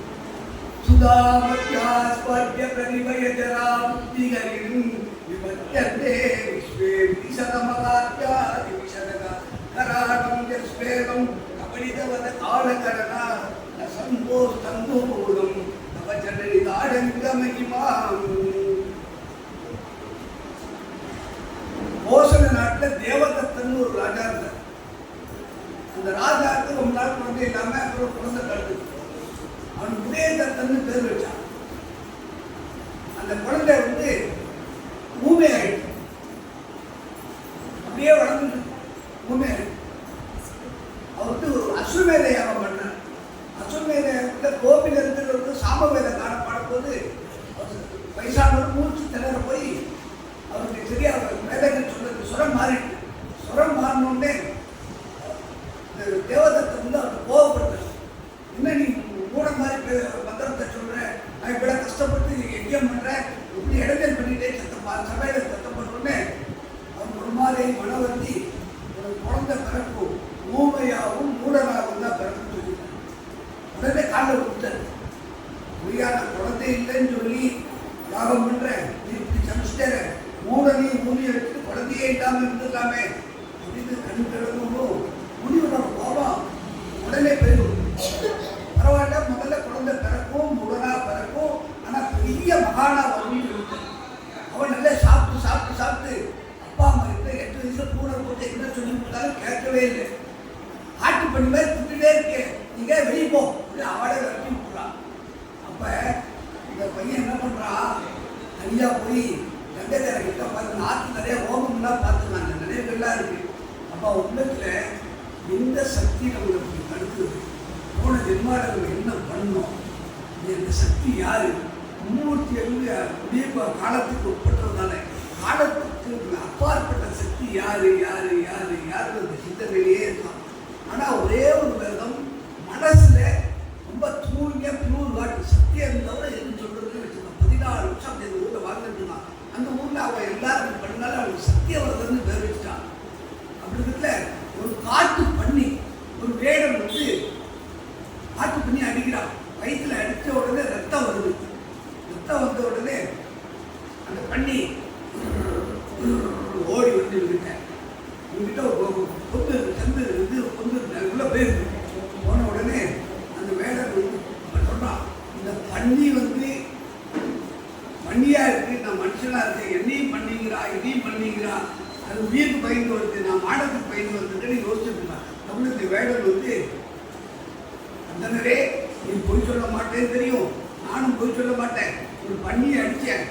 சுதாமத்யாஸ்வத்ய பிரதிபயஜரா முக்திகரின் விபத்யந்தே விஸ்வே விதிசதமகாத்யாதிவிஷதகா கராணம் யஸ்வேதம் கபலிதவத காலகரணா நசம்போஸ்தந்தூலம் நவஜனனி தாடங்க மகிமாம். கோசல நாட்டில் தேவதத்தன் ஒரு ராஜா இருந்தார். அந்த ராஜாவுக்கு ரொம்ப நாள் குழந்தை இல்லாம அப்புறம் குழந்தை கழுது. அவன் உதயதத்தன் பேர் வச்சான். அந்த குழந்தை வந்து ஊமை ஆயிடுச்சு. அப்படியே வளர்ந்து ஊமை ஆயிடுச்சு. அவருக்கு ஒரு அசுமேத யாகம் பண்ணார். அசுமேத யாகத்துல கோபில இருக்கிறவருக்கு சாமவேத காலம் பாடும்போது வயசானவர் மூச்சு திணற போய் அவருக்கு சரியா வேதங்கள் சொல்றது சுரம் மாறிட்டு. சுரம் மாறினோடனே தேவதத்தை வந்து அவர் கோவப்படுத்தார். என்ன நீ கூட மாதிரி மந்திரத்தை சொல்ற, நான் இப்படி கஷ்டப்பட்டு யஜ்யம் பண்றேன், இப்படி இடைஞ்சல் பண்ணிட்டே சபையில சத்தம் பண்ணுறோன்னே அவர் ஒரு மாதிரி மனவந்தி ஒரு குழந்தை பிறக்கும் ஊமையாகவும் மூடனாகவும் யாகம் பண்றேன், நீ இப்படி சமைச்சிட்டேற, மூடனையும் மூலியை வச்சுட்டு குழந்தையே இல்லாம இருந்துடலாமே அப்படின்னு கண் கிடக்கும். முனிவனோட கோபம் உடனே போயிடும். பரவாயில்ல, முதல்ல குழந்தை பிறக்கும், உடனா பிறக்கும், ஆனா பெரிய மகானா வரும். அவன் நல்லா சாப்பிட்டு சாப்பிட்டு சாப்பிட்டு அப்பா அம்மா கிட்ட 8 வயசுல பூனை போட்டு என்ன சொல்லி கொடுத்தாலும் கேட்கவே இல்லை. ஆட்டு பண்ணி மாதிரி திட்டுட்டே இருக்கேன், நீங்க வெளியே போ அவளை விரட்டி விட்டுறான். அப்ப இந்த பையன் என்ன பண்றான், தனியா போய் கங்கை கிட்ட பார்த்து ஆற்று நிறைய ஓமம்லாம் பார்த்துருந்தாங்க, நினைவுகள்லாம் இருக்கு. அப்ப உள்ளத்துல எந்த சக்தி நம்மளுக்கு தடுக்குது, போன ஜென்மாவில் என்ன பண்ணணும், இந்த சக்தி யாரு, 370 காலத்துக்கு உட்பட்டதுனால காலத்துக்கு அப்பாற்பட்ட சக்தி யாரு யாரு யாரு யாரு அந்த சிந்தனையிலேயே இருக்கான். ஆனா ஒரே ஒரு விரதம் மனசுல ரொம்ப தூய்மையா பியூர் வாட்டு சக்தியா இருந்தவரை எதுவும் சொல்றதுன்னு வச்சுக்கோங்க. 14 வருஷம் அப்படி அந்த ஊர்ல வாழ்ந்துட்டு இருந்தான். அந்த ஊர்ல அவன் எல்லாரும் பண்ணாலும் அவனுக்கு சத்திய விரதம்னு பேர் வச்சுட்டான். அப்படி இருக்குல்ல, ஒரு காட்டு பண்ணி ஒரு வேடம் வந்து காட்டு பண்ணி அடிக்கிறான். வயிற்றுல அடித்த உடனே ரத்தம் வருது. ரத்தம் வந்த உடனே அந்த பண்ணி ஓடி வந்து இவங்கிட்ட பொந்து சந்து இது பொந்து உள்ள போயிருக்கு. போன உடனே அந்த வேடம் வந்து சொல்றான், இந்த பண்ணி வந்து பண்ணியா இருக்கு, நான் மனுஷனா இருக்கேன், என்னையும் பண்ணிக்கிறா இதையும் பண்ணிக்கிறா, அது உயிருக்கு பயந்து வருது, நான் மாடத்துக்கு பயந்து வருதுன்னு யோசிச்சுட்டு இருக்கான். நம்மளுக்கு இந்த வேடம் வந்து அந்தனரே நீ பொய் சொல்ல மாட்டேன்னு தெரியும், நானும் பொய் சொல்ல மாட்டேன், ஒரு பண்ணியை அடித்தேன்,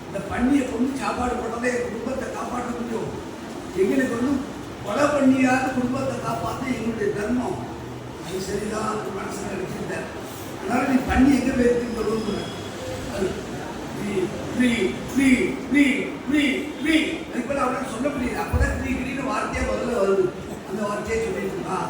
இந்த பண்ணியை கொண்டு சாப்பாடு போட்டதே குடும்பத்தை காப்பாற்ற முடியும், எங்களுக்கு வந்து கொலை பண்ணியாவது குடும்பத்தை காப்பாற்ற எங்களுடைய தர்மம், அது சரிதான் மனசில் அடிச்சிருந்தேன். அதனால நீ பண்ணி எங்கே போயிருக்கு சொல்லுங்க, அது அவனால் சொல்ல முடியாது. அப்போதான் கிரீன்னு வார்த்தையாக முதல்ல வருது. அந்த வார்த்தையை சொல்லிட்டு இருக்கான்.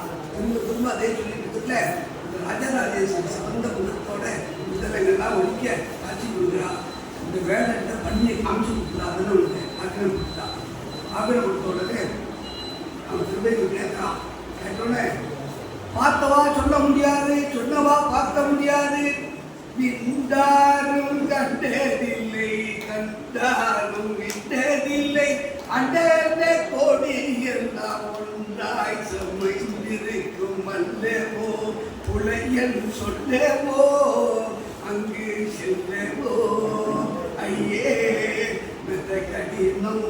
திரும்ப அதே சொல்லிட்டு இருக்குல்ல, இந்த ராஜராஜேஸ்வரி சம்பந்த குணத்தோட முதலங்கள்லாம் ஒழிக்க காட்சி கொடுக்குறான். இந்த வேலை பண்ணியை காமிச்சு கொடுக்குறான். அதெல்லாம் ஒன்று ஆக்கிரம் கொடுத்தான். ஆக்கிரம் கொடுத்த உடனே அவன் திரும்ப கேட்கறான். கேட்டோடனே பார்த்தவா சொல்ல முடியாது, சொன்னவா பார்க்க முடியாது, விண்டாரும் கண்டதில்லை, கண்டாரும் விட்டதில்லை, அண்டர்ந்த கோடி எல்லாம் ஒன்றாய் சமைந்திருக்கும் அல்லவோ, புலையன் சொல்லவோ அங்கு செல்லவோ, ஐயே மெத்த கடினம்.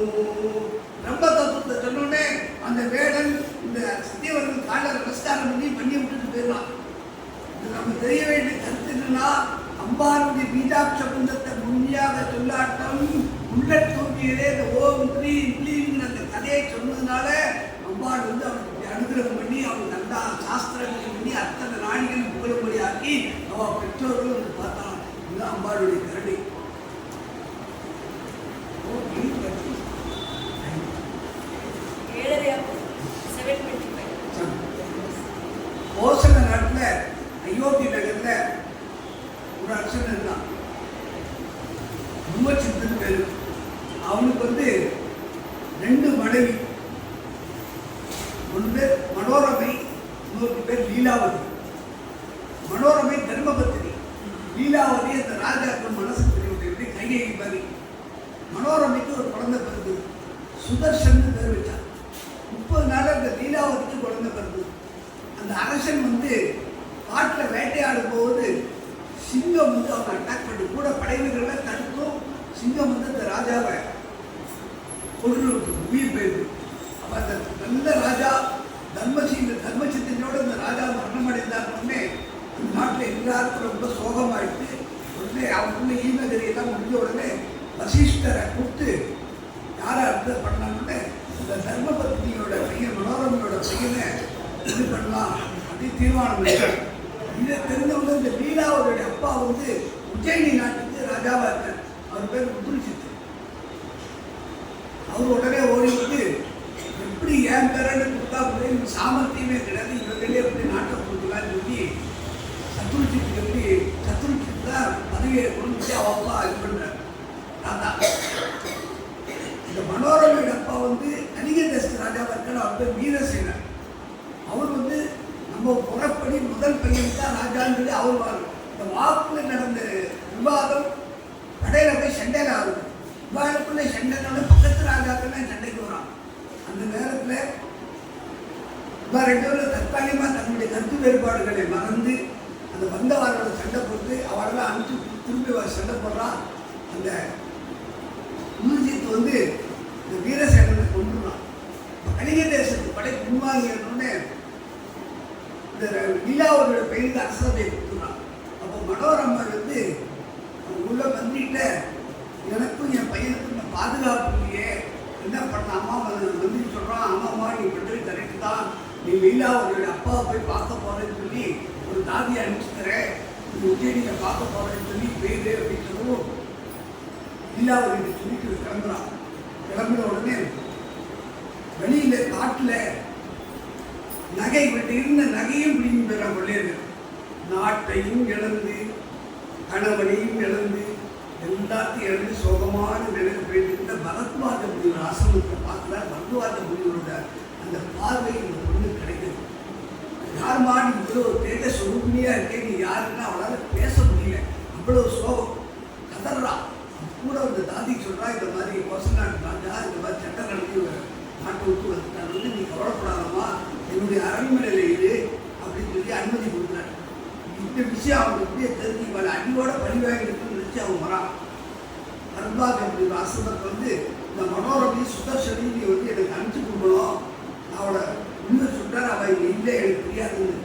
ரொம்ப தத்துவத்தை சொன்னோடனே அந்த வேடன் இந்த சத்தியவர்கள் கால நமஸ்காரம் பண்ணி விட்டுட்டு போயிடலாம். நம்ம தெரிய வேண்டிய கருத்து என்னன்னா, அம்பாருடைய பீஜாட்ச பந்தத்தை முன்னியாக சொல்லாட்டம் உள்ள தோன்றியதே இந்த ஓம் க்ளீங்கிற அந்த கதையை சொன்னதுனால அம்பாள் வந்து அவனுக்கு அனுகிரகம் பண்ணி அவனுக்கு நல்லா சாஸ்திரங்கள் பண்ணி அத்தனை நாணிகள் புகழும்படி ஆக்கி அவள் பெற்றோர்களும் வந்து பார்த்தான். இது அம்பாளுடைய கருணை. கோசல நாட்டில் அயோத்தி நகர்ல ஒரு அரசன் இருந்தான், உம்மச்சித்தன் பேரு. அவனுக்கு வந்து 2 மனைவி, ஒன்று பேர் மனோரமை, இன்னொரு பேர் லீலாவதி. மனோரமை தர்மபத்தினி, லீலாவதி அந்த ராஜாக்கள் மனசு தெரிவிட்டு கையை மாதிரி. மனோரமைக்கு ஒரு குழந்தை பிறகு சுதர்ஷன் பேர் வச்சான். 30 நாள் அந்த லீலாவதிக்கு குழந்தை பிறகு. அந்த அரசன் வந்து காட்டில் வேட்டையாடும் போது சிங்கம் வந்து அவனை அட்டாக் பண்ணி கூட படைவீரர்களை தடுக்கும். சிங்கம் வந்து அந்த ராஜாவை கொன்று உயிர் போயிடுது. அப்போ அந்த நல்ல ராஜா தர்மசித்தனோட இந்த ராஜா மரணம் அடைந்தாருன்னே அந்த நாட்டில் எல்லாருக்கும் ரொம்ப சோகமாயிட்டு உடனே அவனுக்குள்ள ஈமகரியெல்லாம் முடிஞ்ச உடனே வசிஷ்டரை கூப்பிட்டு யாரை அர்த்தம் பண்ணாங்கன்னு இந்த தர்மபத்னியோட பையன் மனோரமையோட பையனை இது பண்ணலாம் அப்படின்னு தீர்மானம் பண்ணிட்டார். இதை தெரிஞ்சவங்க இந்த லீலாவுடைய அப்பா வந்து உஜ்ஜயினி நாட்டுக்கு ராஜாவா இருக்கார். அவர் பேர் உத்ருஜித். அவர் உடனே ஓடி வந்து எப்படி ஏன் பேரன்னு கொடுத்தா கூட சாமர்த்தியமே கிடையாது, இவர்களே எப்படி நாட்டை கொடுக்கலான்னு சொல்லி சத்ருஜித்துக்கு எப்படி சத்ருஜித் தான் பதவியை கொடுத்து அவப்பா இது பண்றார் ராதா. இந்த மனோரமையோட அப்பா வந்து கலிங்க தேச ராஜாவா இருக்கார். அவர் பேர் வீரசேனர். அவர் வந்து நம்ம முறைப்படி முதல் பையன் தான் ராஜான்னு சொல்லி அவர் வாழ். இந்த வாக்குல நடந்த விவாதம் கடையில போய் சண்டைனோட பக்கத்து ராஜாக்கள் சண்டைக்கு வரான். அந்த நேரத்தில் ரெண்டு பேரும் தற்காலிகமாக தன்னுடைய கருத்து வேறுபாடுகளை மறந்து அந்த வந்தவாரோட சண்டை போட்டு அவரெல்லாம் அனுப்பிச்சு திரும்பி சண்டை போடுறான். அந்த ஊர்ஜித் வந்து இந்த வீரசேனனை கொண்டுறான். கலிங்க தேசத்து படை பின்வாங்கினோடனே இந்த லீலாவோட பெயருக்கு அரசவை கொடுத்துறான். அப்போ மனோரமன் வந்து உள்ள வந்துட்ட எனக்கும் என் பையனுக்கும் நான் பாதுகாப்பு இல்லையே, என்ன பண்ண அம்மா வந்து சொல்கிறான். அம்மா நீ பண்ணுறது கரெக்டு தான், நீ லீலாவோட அப்பாவை போய் பார்க்க போகிறேன்னு சொல்லி ஒரு தாதியை அனுப்பிச்சுக்கிறேன், நீ விஜய் நீங்கள் பார்க்க போகிறேன்னு சொல்லி போயிடு அப்படின்னு சொல்லவும் லீலாவோட சொல்லிட்டு கிளம்புறான். கிளம்பின உடனே வெளியில் காட்டில் நகை விட்டு இருந்த நகையும் பிடிக்கும் பெறான் கொள்ளையர்கள். நாட்டையும் இழந்து கணவனையும் இழந்து எல்லாத்தையும் இழந்து சோகமான நிலைக்கு போயிட்டு பரத்வாஜ முனிவர் ஆசிரமத்தை பார்க்கல. பரத்வாஜ முனிவரோட அந்த பார்வை இந்த பொண்ணு கிடைக்குது. யார் மாடி இவ்வளோ தேட சொருமையாக இருக்கே, நீ யாருன்னா அவளால் பேச முடியல, அவ்வளோ சோகம் கதறா. கூட அந்த தாதி சொல்கிறா, இந்த மாதிரி கொசநாட்டு ராஜா இந்த மாதிரி சட்டம் நடத்தி நாட்டை விட்டு வந்துட்டார், வந்து நீ கவலைப்படாதம்மா என்னுடைய அரண்மனையில் இரு அப்படின்னு சொல்லி அனுமதி கொடுக்குறாரு. இந்த விஷயம் அவங்க அப்படியே தெரிஞ்சு இவளை அடியோட பழிவாங்கி இருக்குன்னு நினச்சி அவன் வரான். பரத்வாஜ அப்படிங்கிற ஆசிரமத்தை வந்து இந்த மனோரமி சுதர்ஷனி நீ வந்து எனக்கு அனுப்பிச்சு கொடுக்கணும், அவளை உண்மை சொல்கிறார். அவள் இங்கே இல்லை, எனக்கு தெரியாதுன்னு.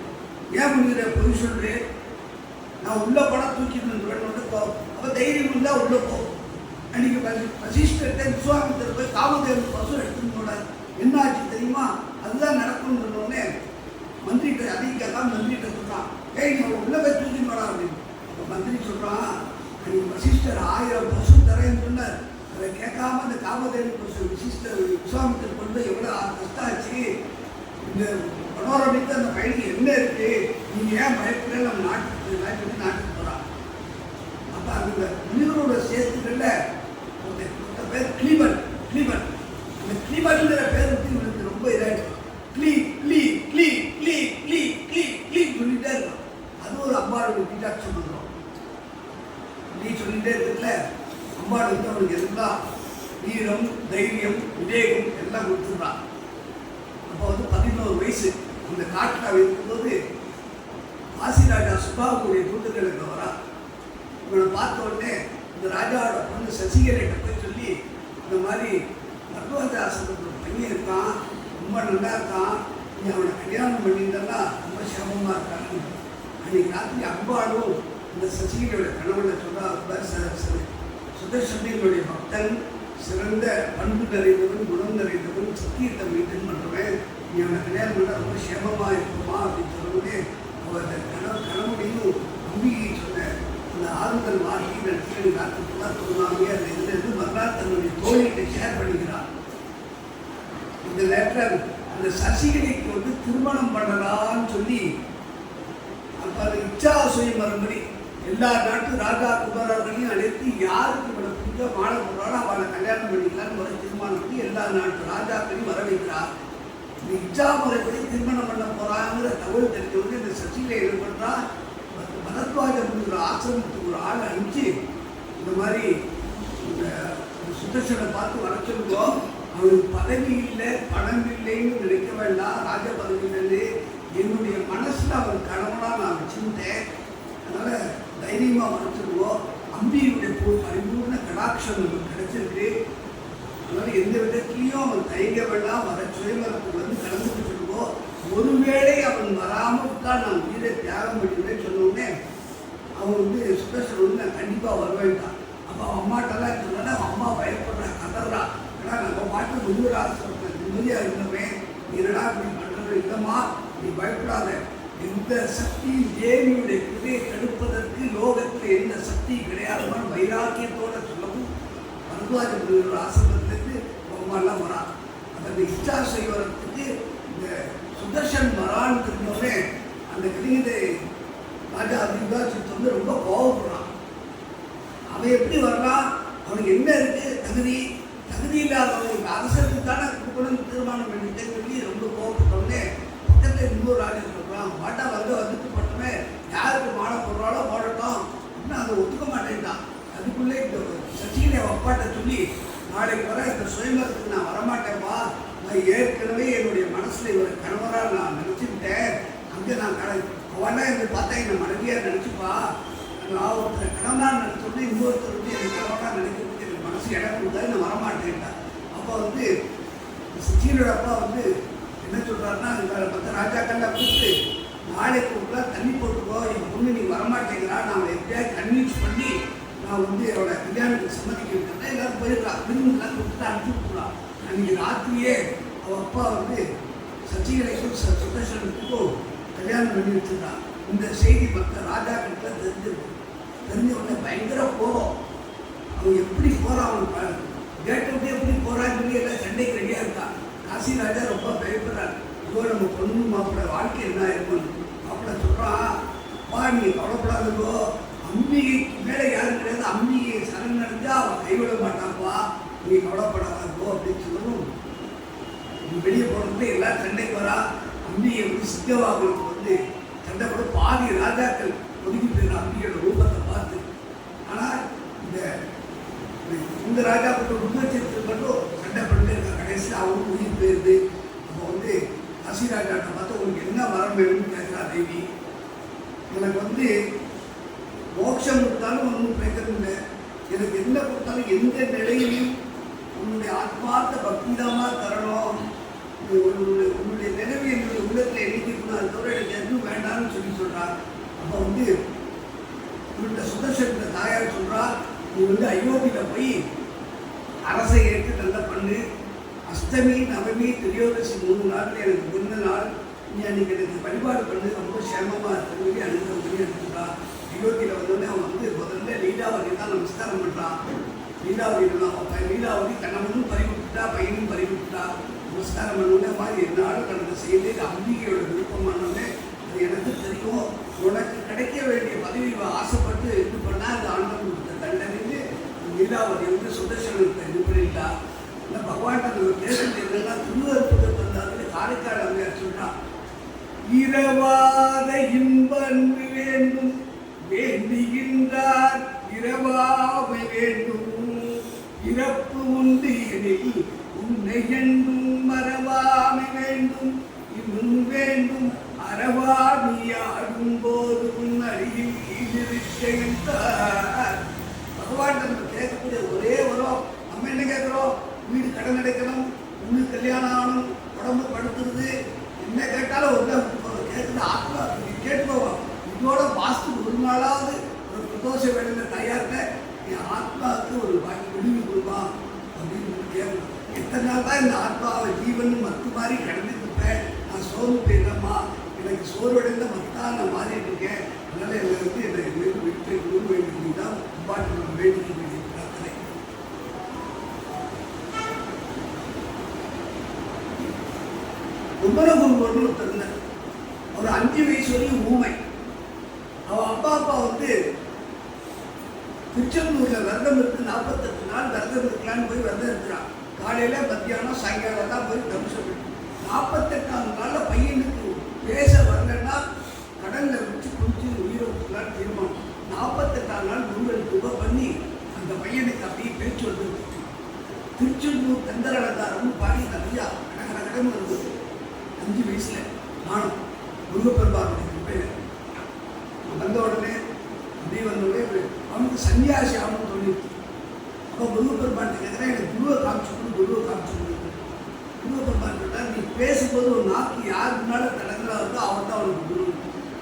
ஏன் முடிகிற பொய் சொல்கிறேன், நான் உள்ள படம் தூக்கிட்டு வந்துடுவேன். அவள் தைரியம் இருந்தால் உள்ளே போ. அன்றைக்கி வசிஷ்டர்கிட்ட விஸ்வாமித்திர போய் காமதேவன் பசு எடுத்துன்னு போனார். என்ன ஆச்சு தெரியுமா, அதுதான் நடக்கும்னு சொன்னோடனே மந்திரிகிட்ட அதிக தான் மந்திரிகிட்ட சொல்கிறான், ஏய் நீ உள்ள போய் தூக்கி போடா அப்படின்னு. இப்போ மந்திரி சொல்கிறான், அன்றைக்கி வசிஷ்டர் 1000 பசு தரேன்னு சொன்னார். அதை கேட்காம அந்த காமதேவன் பசு விசிஷ்டர் விஸ்வாமித்திர கொண்டு எவ்வளோ கஷ்டம் ஆச்சு. இந்த மனோரமிக்கு அந்த பையனுக்கு என்ன இருக்குது, நீங்கள் ஏன் பயப்பட நம்ம நாட்டுக்கு போகிறான். அப்போ அந்த முனிவரோட சேர்த்துக்களில் ஒரு பேர் கிளீபன். அந்த கிளீபன்ங்கிற பேர் வந்து இவனுக்கு ரொம்ப இதாகிடுச்சு. கிளீ கிளீ கிளீ கிளீ கிளீ கிளீ கிளீ சொல்லிகிட்டே இருக்கும். அது ஒரு அம்பாளுடைய பீட்டாட்சம் பண்ணுறோம். நீ சொல்லிகிட்டே இருக்கிறதுல அம்பாள் வந்து அவனுக்கு எல்லாம் வீரம் தைரியம் விவேகம் எல்லாம் கொடுத்துருந்தான். அப்போ வந்து 11 வயசு அந்த காட்டில் இருக்கும்போது ஆசிராஜா சுபாவுடைய தூண்டுகளுக்கு வரா. இவனை பார்த்த உடனே இந்த ராஜாவோட பொண்ணு சசிகலைகிட்ட போய் சொல்லி, இந்த மாதிரி பரத்வாஜ ஆசிரமத்தோட பையன் இருக்கான், ரொம்ப நல்லா இருக்கான், நீ அவனை கல்யாணம் பண்ணியிருந்தா ரொம்ப சிரமமாக இருக்கான்னு. அன்றைக்கி ராத்திரி அம்பாளும் இந்த சசிகலையோட கணவனை சொல்கிறா, சுதர்ஷனுடைய பக்தன், சிறந்த பண்பு நிறைந்தவன், குணம் நிறைந்தவன், சத்தியத்தை மெயின்டைன் பண்ணுறவன், நீ அவனை கல்யாணம் பண்ணால் ரொம்ப சேமமாக இருக்குமா அப்படின்னு சொல்லும்போதே அவர் கணவனையும் அம்பிகை சொன்ன அந்த ஆறுதல் வாங்கி நடத்தி காத்துலாம் சொல்லுவாங்க. அந்த இதுலேருந்து மறுநாள் தன்னுடைய தோழிகிட்ட ஷேர் பண்ணிக்கிறார். இந்த நேரத்தில் அந்த சசிகலைக்கு வந்து திருமணம் பண்ணலான்னு சொல்லி அப்போ அது இச்சாசுய மறுபடி எல்லா நாட்டு ராஜா குமாரர்களையும் அழைத்து யாருக்கு இவனை பிடிக்க மாலை போடுறாலும் அவளை கல்யாணம் பண்ணிக்கலான்னு ஒரு தீர்மானம் பண்ணி எல்லா நாட்டு ராஜாக்களையும் வர வைக்கிறார். இந்த இச்சா முறைப்படி திருமணம் பண்ண போகிறாங்கிற தகவல் தெரிஞ்சவங்க இந்த சசிகலை என்ன பண்ணுறா, பரத்வாஜ முனிவர் ஆசிரமத்துக்கு ஒரு ஆள் அனுப்பிச்சு இந்த மாதிரி இந்த சுதர்ஷனை பார்த்து வர சொல்லுவோம், அவனுக்கு பதவி இல்லை பணம் இல்லைன்னு நினைக்க வேண்டாம், ராஜ பதவியிலேருந்து என்னுடைய மனசில் அவன் கணவனாக நான் வச்சுட்டேன், அதனால் தைரியமாக வர சொல்லுவோம். அம்பியுடைய பரிபூர்ண கடாட்சம் நமக்கு கிடைச்சிருக்கு, அதனால் எந்த விதத்துலேயும் அவன் தயங்க வேண்டாம், வர சுயமரத்துக்கு வந்து கலந்துட்டு சொல்லுவோம். ஒருவேளை அவன் வராமல் விட்டால் நான் உயிரை தியாகம் பண்ணிவிட்டேன்னு சொன்னோடனே அவன் வந்து சுதர்ஷன் வந்து நான் கண்டிப்பாக வருவேன்ட்டான். அப்போ அவன் அம்மாட்டெல்லாம் சொன்னா அவன் அம்மா பயப்படுறா, கதறா. ஏன்னா நம்ம பாட்டு முன்னூறு ஆசிரமத்தை நிம்மதியாக இருந்தவன், என்னடா இப்படி பண்ணுறது, இல்லைம்மா நீ பயப்படாத, எந்த சக்தியும் தேவியுடைய கிருதையை தடுப்பதற்கு லோகத்தில் எந்த சக்தியும் கிடையாதுமான வைராக்கியத்தோடு சொல்லவும் பரத்வாஜ முனிவர் ஆசிரமத்திலேருந்து அவங்கெல்லாம் வரா. அந்த இச்சா செய்வதற்கு இந்த சுதர்ஷன் வரான்னு தெரிஞ்சோடனே அந்த கிரீதை ராஜா அதிகாரத்தை வந்து ரொம்ப கோவப்படுறான். அவன் எப்படி வர்றான், அவனுக்கு என்ன இருக்குது, தகுதி இல்லாதவனுக்கு அரசருக்கு தானே கொடுக்கணும்னு தீர்மானம் பண்ணிட்டேன்னு சொல்லி ரொம்ப கோவப்பட்டோடனே பக்கத்தில் இன்னொரு ராஜா சொல்கிறான், பாட்டா வந்துட்டு போட்டோமே யாருக்கு மாலை போடுறாலோ போடட்டும் அப்படின்னு அதை ஒத்துக்க மாட்டேன்ட்டான். அதுக்குள்ளே இந்த சசிகலை அப்பாட்ட சொல்லி நாளைக்கு வர இந்த சுயம்பரத்துக்கு நான் வரமாட்டேன்ப்பா, நான் ஏற்கனவே என்னுடைய மனசில் இவரை கணவராக நான் நினச்சிக்கிட்டேன், அங்கே நான் அவனா இருந்து பார்த்தா என்னை மனைவியாக நினச்சிப்பா, நான் ஒருத்தரை கணவனாக நினச்சோடனே இன்னொருத்தர் வந்து எனக்கு கணவனாக நினைக்கிறதுக்கு எனக்கு மனசு இடம் கொடுத்தாரு, நான் வரமாட்டேன்ட்டேன். அப்போ வந்து சச்சினோட அப்பா வந்து என்ன சொல்கிறாருன்னா, மற்ற ராஜாக்கள்லாம் கூப்பிட்டு நாளைக்கு உள்ள தண்ணி போட்டுக்கோ, என் பொண்ணு நீ வரமாட்டேங்கிறா, நான் அவளை எப்படியாவது கன்வின்ஸ் பண்ணி நான் வந்து அவளை கல்யாணத்துக்கு சம்மதிக்க விட்டேன். எல்லாரும் போயிருக்கலாம், விரும்புலாம் கொடுத்துட்டு அனுப்பிச்சுட்ருலாம். அன்றைக்கி ராத்திரியே அவள் அப்பா வந்து சச்சிகலேஸ்வரர் சுதர்சனத்துக்கும் கல்யாணம் பண்ணி வச்சுருந்தான். இந்த செய்தி மற்ற ராஜாக்களுக்கு தெரிஞ்சிருக்கும். தெரிஞ்ச உடனே பயங்கர கோபம். அவன் எப்படி போகிறான், அவனுக்கு கேட்ட விட்டு எப்படி போகிறான்னு சொல்லி எல்லாம் சண்டைக்கு ரெடியாக இருக்கான். காசி ராஜா ரொம்ப பயப்படுறாரு. இதோ நம்ம பொண்ணு மாப்பிள்ள வாழ்க்கை என்ன இருக்கும்னு. மாப்பிள்ள சொல்கிறான், அப்பா நீ கவலைப்படாதோ, அம்பிகைக்கு மேலே யாரும் கிடையாது, அம்பிகை சரண் அடைஞ்சா அவன் கைவிட மாட்டான்ப்பா, நீ கவலைப்படாதோ அப்படின்னு சொல்லணும். வெளியே போனதுல எல்லாரும் சண்டைக்கு வரா. அம்பிகை வந்து சிங்கவாகளுக்கு வந்து சண்டை போட பாதி ராஜாக்கள் ஒதுக்கி போயிடும் அம்பிகையோட ரூபத்தை பார்த்து. ஆனால் இந்த ராஜா மட்டும் உண்மச்சத்துக்கு மட்டும் சண்டை பண்ணிட்டு இருக்க. கடைசியில் அவனுக்கு உயிர் போயிருது. அப்போ வந்து காசி ராஜாட்ட பார்த்து உனக்கு என்ன வரம் வேணும்னு கேட்குறா தேவி. எனக்கு வந்து மோட்சம் கொடுத்தாலும் ஒன்றும் பிரச்சனை இல்லை, எனக்கு என்ன கொடுத்தாலும் எந்த நிலையிலையும் உன்னுடைய ஆத்மார்த்த பக்திதமாக தரணும், உன்னுடைய நினைவு என்னுடைய உள்ளத்தில் எழுதிக்கணும், அது தவிர எனக்கு எதுவும் வேண்டாம்னு சொல்கிறார். அப்போ வந்து இவருடைய சுதர்சன தாயார் சொல்கிறா, நீ வந்து அயோத்தியில் போய் அரசை ஏற்று நல்லா பண்ணு, அஷ்டமி நவமி திரியோதசி 3 நாளில் எனக்கு முன்ன நாள் நீ அன்றைக்கி எனக்கு வழிபாடு பண்ணு, ரொம்ப சேமமாக இருக்கிற அனுகிற எடுத்துட்டா. அயோத்தியில் வந்தோடனே அவன் வந்து முதல்ல லீலாவதி தான் நமஸ்காரம் பண்ணுறான். லீலாவதி தான் லீலாவதி கண்ணவனும் பறிவிட்டுட்டா, பையனும் பறிவிட்டுட்டா. நமஸ்காரம் பண்ணோடனே மாதிரி என்னாலும் கடந்த செய்து அம்பிகையோட விருப்பமானோடனே அது எனக்கு தெரியும், உனக்கு கிடைக்க வேண்டிய பதவி ஆசைப்பட்டு இது பண்ணால் அந்த ஆண்டவன் கொடுத்த தண்டனைன்னு லீலாவதி வந்து சுதர்சனத்தை இது பண்ணிட்டா. இல்லை பகவான் தேசத்தில் என்னெல்லாம் திருவருப்புதல் வந்தாலே காரைக்கால் அம்மையார் சொல்கிறான், இரவாத இன்ப அன்பு வேண்டும் வேண்டுகின்றார் இரவாமை வேண்டும், இறப்பு உண்டு எனில் உன்னை என்றும் மறவாமை வேண்டும், இன்னும் வேண்டும் அறவாமியாடும் போது உன் அருகில் ஈடுவிட்டார். பகவான் நம்ம கேட்கக்கூடிய ஒரே வரும். நம்ம என்ன கேட்குறோம், வீடு கடன் அடைக்கணும், பொண்ணு கல்யாணம் ஆகணும், உடம்பு படுத்துறது, என்ன கேட்டாலும் ஒரு கேட்குறது ஆத்மா கேட்டு போவோம். இதோட மாதத்துக்கு ஒரு நாளாவது ஒரு பிரதோஷ வேலையில் தயார்கிட்ட என் ஆத்மாவுக்கு ஒரு விடுவி கொடுமா அப்படின்னு கேட்கணும். எத்தனை நாள் தான் இந்த ஆத்மாவை ஜீவன் மத்து மாதிரி கடந்துருப்பேன், நான் சோர்ந்து போயிடலாமா, எனக்கு சோர்வடைந்த மத்தாக நான் மாறிட்டு இருக்கேன், அதனால் என்னை வந்து என்னை விட்டு குரு வேண்டி தான் பாட்டு வேண்டிக்க வேண்டிய பிரார்த்தனை. குமரகுருவன் ஒருத்தர் இருந்தார். ஒரு 5 வயசு வரையும் ஊமை. அவன் அப்பா வந்து திருச்செந்தூரில் விரதம் இருக்கு, 48 நாள் விரதம் இருக்கலான்னு போய் விரதம் இருக்கிறான். காலையில் மத்தியானம் சாயங்காலம் தான் போய் தரிசனம். 48ஆம் நாளில் பையனுக்கு பேச வரலன்னா கடலில் வச்சு குளிச்சு உயிரை விட்டுலான்னு தீர்மானம். 48ஆம் நாள் முருகன் துப பண்ணி அந்த பையனுக்கு அப்படியே பேச்சு வந்து திருச்செந்தூர் கந்தரலங்காரம்னு பாடி நிறையா கடகடகடன்னு இருந்தது. 5 வயசில் நானும் முருகப்பெருமானுடைய பேர் வந்த உடனே அப்படி வந்த உடனே அவனுக்கு சன்னியாசி ஆகணும்னு சொல்லிடுச்சு. அப்போ முருகப்பெருமான் கேட்குறேன், எனக்கு குருவை காமிச்சு கொடு. முருகப்பெருமான் கேட்டால், நீ பேசும்போது ஒரு நாக்கு யார் முன்னால் தடங்களாக இருக்கோ அவன் தான் அவனுக்கு குரு.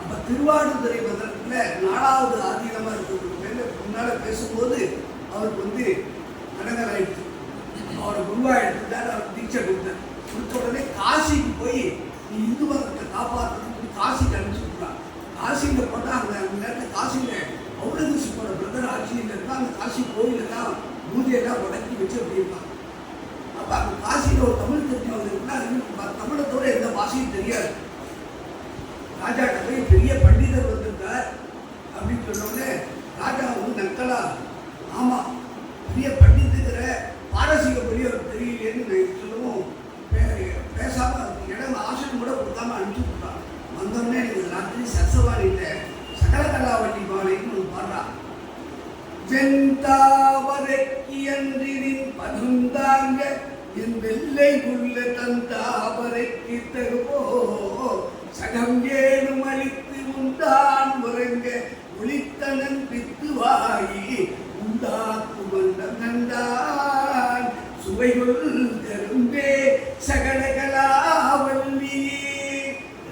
அப்போ திருவாடுதுறை மதத்தில் 4வது ஆதீனமாக இருக்கிற முன்னால் பேசும்போது அவருக்கு வந்து தடங்கலாயிடுச்சு. அவரை குருவாக எடுத்துட்டார். அவர் தீட்சை கொடுத்தார். கொடுத்த உடனே காசிக்கு போய் நீ இந்து மதத்தை காப்பாற்றுறதுக்கு காசிக்கு அனுப்பிச்சுட்டான். காசியில் போட்டால் அந்த நேரத்தில் காசியில் அவுரங்கசீப்போட பிரதர் ஆட்சியில் இருந்தால் அந்த காசி கோயிலெல்லாம் பூஜையெல்லாம் உடக்கி வச்சு அப்படி இருப்பாங்க. அப்போ அந்த காசியில் ஒரு தமிழ் தெரிஞ்சவங்க இருக்குன்னா தமிழை தவிர எந்த பாஷையும் தெரியாது. ராஜாட்ட போய் பெரிய பண்டிதர் வந்திருக்கார் அப்படின்னு சொன்னோடனே ராஜா வந்து நக்கலா, ஆமாம் பெரிய பண்டிதர் பாரசீக பெரியவர் தெரியலேன்னு நான் சொல்லவும் பேசாமல் இடம் ஆசனம் கூட கொடுக்காம அனுப்பிச்சு விட்டான். வந்தோடனே எனக்கு ராத்திரி சரசவாரியில் சகலகலாவட்டி மாலைன்னு ஒரு பாடுறா. வெந்தாவரைக்கு அன்றின் பதும் வெள்ளை உள்ள தந்தாவரைக்கு தருவோ சகம் ஏனும் அளித்து உண்டான் உறங்க ஒளித்தனன் பித்துவாயி உண்டாக்கு மண்டம் நந்தான் சுவைகள் கரும்பே சகலகலாவல்லியே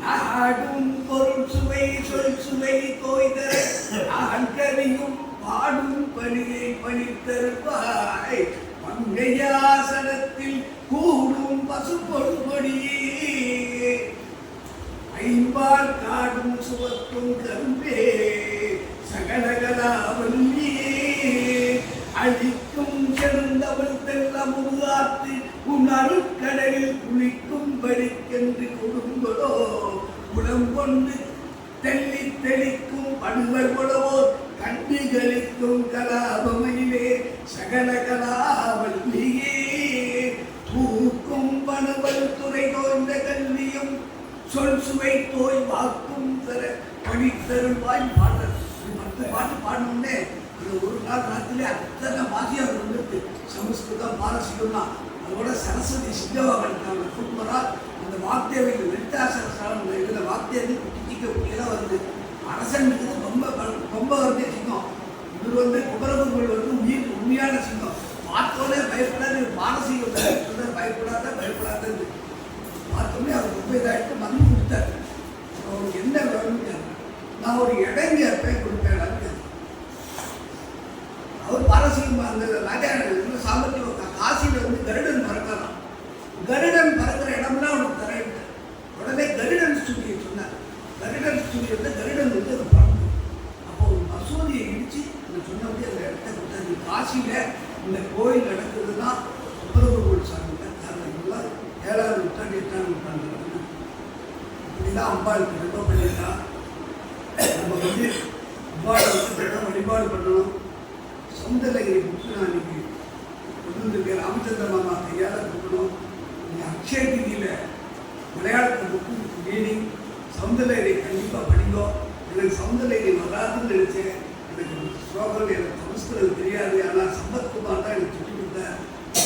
நாடும் பொருள் சுவை சொல் சுவை தோய்த நான் கவியும் பாடும் பணியை பணித்தருவாய் மங்கையாசனத்தில் கூடும் பசுப்பொழுபடியே ஐம்பால் காடும் சுவத்தும் கரும்பே சகலகலாவல்லியே அழிக்கும் செருந்தவள் தெல்லம் உருவாத்து உன் அருட்கடலில் குளிக்கும் படிக்கென்று கொடுங்களோ உடம் கொண்டு தெள்ளி தெளிக்கும் பண்பர் உழவோ கண்டுகளிக்கும் கலாபமையிலே சகல கலாவல்லியே தூக்கும் பணுவல் துறை தோய்ந்த கல்வியும் சொல் சுவை தோய் வாக்கும் தர படித்தருள்வாய் பாடல் பாட்டு பாடணுன்னே ஒரு நாள் ராத்திரிலே அத்தனை வாத்தியார் வந்துட்டு சமஸ்கிருதம் பாரசீகம்னா அதோட சரஸ்வதி சிங்கவா பண்ணிட்டாங்க சூப்பரா அந்த வாத்தியவைகள் வெட்டாசரசாலம் இதில் வாத்தியாருக்கு குட்டிக்க குட்டியெல்லாம் வருது அரசனுக்கு ரொம்ப வருதே சிங்கம் இவர் வந்து குமரகுருவில் வந்து உண்மையான சிங்கம் பார்த்தோன்னே பயப்படாது பாரசீகம் பயப்படாதது பார்த்தோன்னே அவர் ரொம்ப இதாகிட்டு மருந்து கொடுத்தாரு அவருக்கு என்ன வேணும்னு நான் ஒரு இடம் கேட்பேன் கொடுப்பேன் அவர் பாரசீகம் அந்த ராஜா சாமர்த்தியம் காசியில் வந்து கருடன் பறக்கலாம் கருடன் பறக்கிற இடம்னா அவனுக்கு தரேன் உடனே கருடன் ஸ்டுடியோ சொன்னார் கருடன் ஸ்டுடியோ வந்து கருடன் வந்து அதை பறந்து அப்போ ஒரு மசூதியை இடித்து அந்த சொன்னபடி அந்த இடத்த கொடுத்தாரு காசியில் இந்த கோயில் நடக்குதுன்னா சுப்பிரமணிய சாமி காரணம் 7ஆம் நூற்றாண்டு 8ஆம் நூற்றாண்டு இப்படிதான் அம்பாள் ரொம்ப பண்ணிட்டா நம்ம வந்து அம்பாளை வழிபாடு பண்ணணும் சௌந்தரகிரி புக்கு நான் இன்னைக்கு கொண்டு வந்திருக்கேன் ராமச்சந்திர மாமா கையால் கொடுக்கணும் நீங்கள் அக்ஷய திதியில் மலையாளத்தில் புக்கு மீனிங் சௌந்தரகிரி கண்டிப்பாக படிங்கோ எனக்கு சௌந்தரகிரி வராதுன்னு நினச்சேன் எனக்கு ஸ்லோகம் எனக்கு சமஸ்கிருதம் தெரியாது ஆனால் சம்பத்குமார் தான் எனக்கு சொல்லி கொடுத்தார்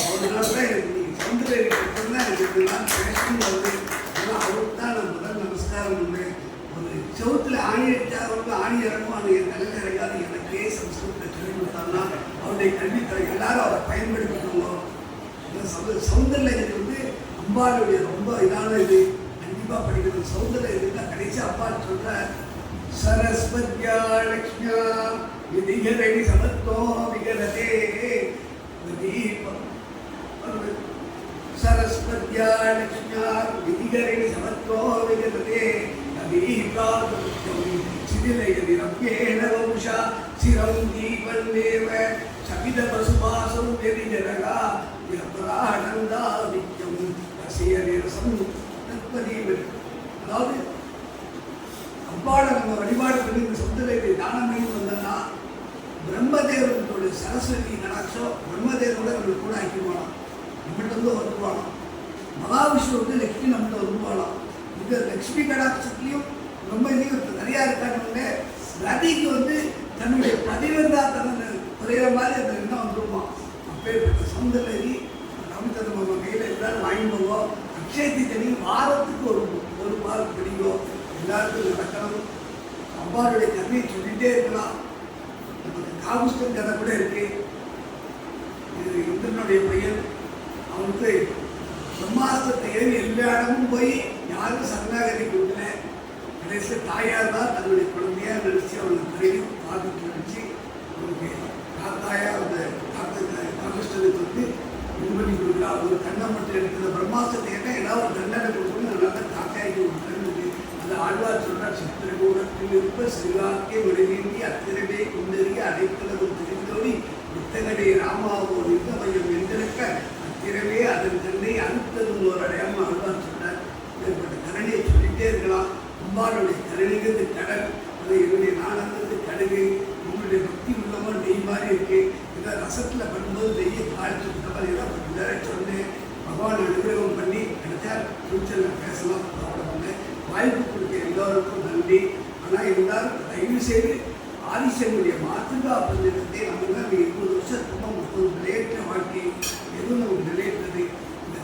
அதனால தான் எனக்கு நீங்கள் சௌந்தரகிரி படிச்சோம்னா எனக்கு இதெல்லாம் பேசணும் வருது ஆனால் அவருக்கு தான் நான் முதல் நமஸ்காரம் பண்ணேன் ஒரு செவத்தில் ஆணி அடித்தாருக்கு ஆணி இறங்கும் அது என் தலையில் இறங்காது எனக்கே சமஸ்கிருதத்தை சொல்லி கொடுத்தாங்கன்னா அவருடைய கல்வித்துறை எல்லாரும் அவரை பயன்படுத்திக்கணும் சௌந்தரகிரி வந்து அம்பாளுடைய ரொம்ப இதான இது கண்டிப்பாக படிக்கணும் சௌந்தரகிரி தான் கடைசி அம்பாள் சொல்ற சரஸ்வத்யா லக்ஷ்மியா விதிகரடி சமத்தோ விகரதே சரஸ்வத்யா லக்ஷ்மியா விதிகரடி சமத்தோ விகரதே சிதிலயதி ரவ்யேன வம்சா சிரம் தீபன்னேவ சபித பசுபாசம் வெறிஜனகா விரபரானந்தா நித்யம் ரசியரசம் தத்பதீவர். அதாவது அம்பாளை நம்ம வழிபாடு பண்ணி இந்த சொந்தத்தை தானம் பண்ணி வந்தோம்னா பிரம்மதேவனோட சரஸ்வதி கடாட்சம் பிரம்மதேவனோட நம்மளுக்கு கூட ஆக்கிடுவானாம், நம்மகிட்ட வந்து வருவானாம். மகாவிஷ்ணு வந்து லட்சுமி நம்மகிட்ட வருவானாம். இந்த லட்சுமி கடாட்சத்துலையும் ரொம்ப இதையும் நிறையா இருக்காங்க. நதிக்கு வந்து தன்னுடைய பதிவந்தா தன்னை குறையிற மாதிரி அந்த எண்ணம் வந்துருவான். அப்பேற்பட்ட சௌந்தரகிரி ராமச்சந்திர மாமா கையில் எல்லாரும் வாங்கி போவோம். அக்ஷயத்தி தனி வாரத்துக்கு ஒரு மாதம் படிங்கோ, எல்லாருக்கும் நடக்கணும். அம்பாளுடைய கதையை சொல்லிகிட்டே இருக்கலாம். நமக்கு காபுஸ்டன் கதை கூட இருக்கு. இது இந்திரனுடைய பையன், அவனுக்கு பிரம்மாஸ்திரத்தை ஏறி எல்லா இடமும் போய் யாரும் சரணாகதி கொடுக்கல. கடைசியில் தாயார் தான் தன்னுடைய குழந்தையாக நினச்சி அவனுக்கு தலையும் பார்த்துட்டு நினச்சி அவனுக்கு தாயா அந்த காகிருஷ்ணனுக்கு வந்து இது பண்ணி கொடுக்குறா. ஒரு கண்ணை மட்டும் எடுக்கிற பிரம்மாஸ்திரத்தை கேட்டால் ஏதாவது ஒரு தண்டனை கொடுக்கணும். அதனால தான் காக்காய்க்கு ஒரு கண்ணுக்கு அந்த ஆழ்வார் சொல்கிறார், சித்திரகூடத்தில் இருப்ப சிறுகாக்கே விளைநீங்கி அத்திரடே குந்தறிய அடைக்கலவும் தெரிந்தோடி புத்தகடை ராமாவோ நித்தமயம் என்றிருக்க அத்திரவே அதன் தன்னை அழுத்ததும் ஒரு அடையாமல் ஆழ்வார் சொன்னார். இப்படிப்பட்ட கரணியை சொல்லிகிட்டே இருக்கலாம். அம்பாளுடைய கரணிங்கிறது கடல், அது என்னுடைய நாணங்கிறது கடுகு. உங்களுடைய பக்தி உள்ளவோ நெய் மாதிரி இருக்கு. இதை ரசத்தில் பண்ணும்போது நெய்யை காய்ச்சி விட்ட மாதிரி தான் சொன்னேன். பகவான் அனுகிரகம் பண்ணி கிடைச்சா ஃபியூச்சரில் பேசலாம் பண்ணேன். வாய்ப்பு கொடுக்க எல்லோருக்கும் நன்றி. ஆனால் இருந்தாலும் தயவு செய்து ஆதிசனுடைய மாத்திருக்கா பஞ்சத்தை நம்ம தான் 20 வருஷத்துக்கு 30 நிலையற்ற வாழ்க்கை எதுவும் நமக்கு நிலையற்றது. இந்த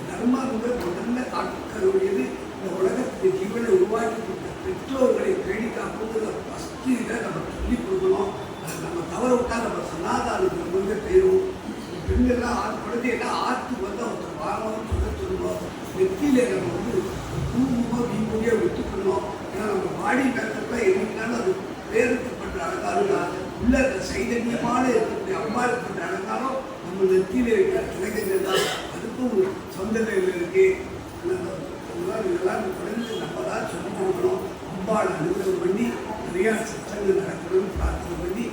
வந்து என்ன ஆற்றுக்கு வந்து ஒருத்தர் வாங்கணும்னு சொல்லுவோம். நெத்தியில நம்ம வந்து குங்குமம் வீம்பொடியாக விட்டுக்கணும். ஏன்னா நம்ம பாடி மேக்கப்லாம் என்னைக்குனாலும் அது வேறுபட்ட அலங்காரம் தான். உள்ள அந்த சைதன்யமான இருக்கக்கூடிய அம்மா இருக்கின்ற அலங்காரம் நம்ம நெத்தியில இருக்கிற இலங்கைகள் தான். அதுக்கும் சௌந்தர்யம் இருக்கு. இதெல்லாம் குறைந்து நம்ம தான் சொல்லிக் கொடுக்கணும். அம்பாள் அனுகிரகம் பண்ணி நிறையா சட்டங்கள் நடக்கணும்னு பிரார்த்தனை பண்ணி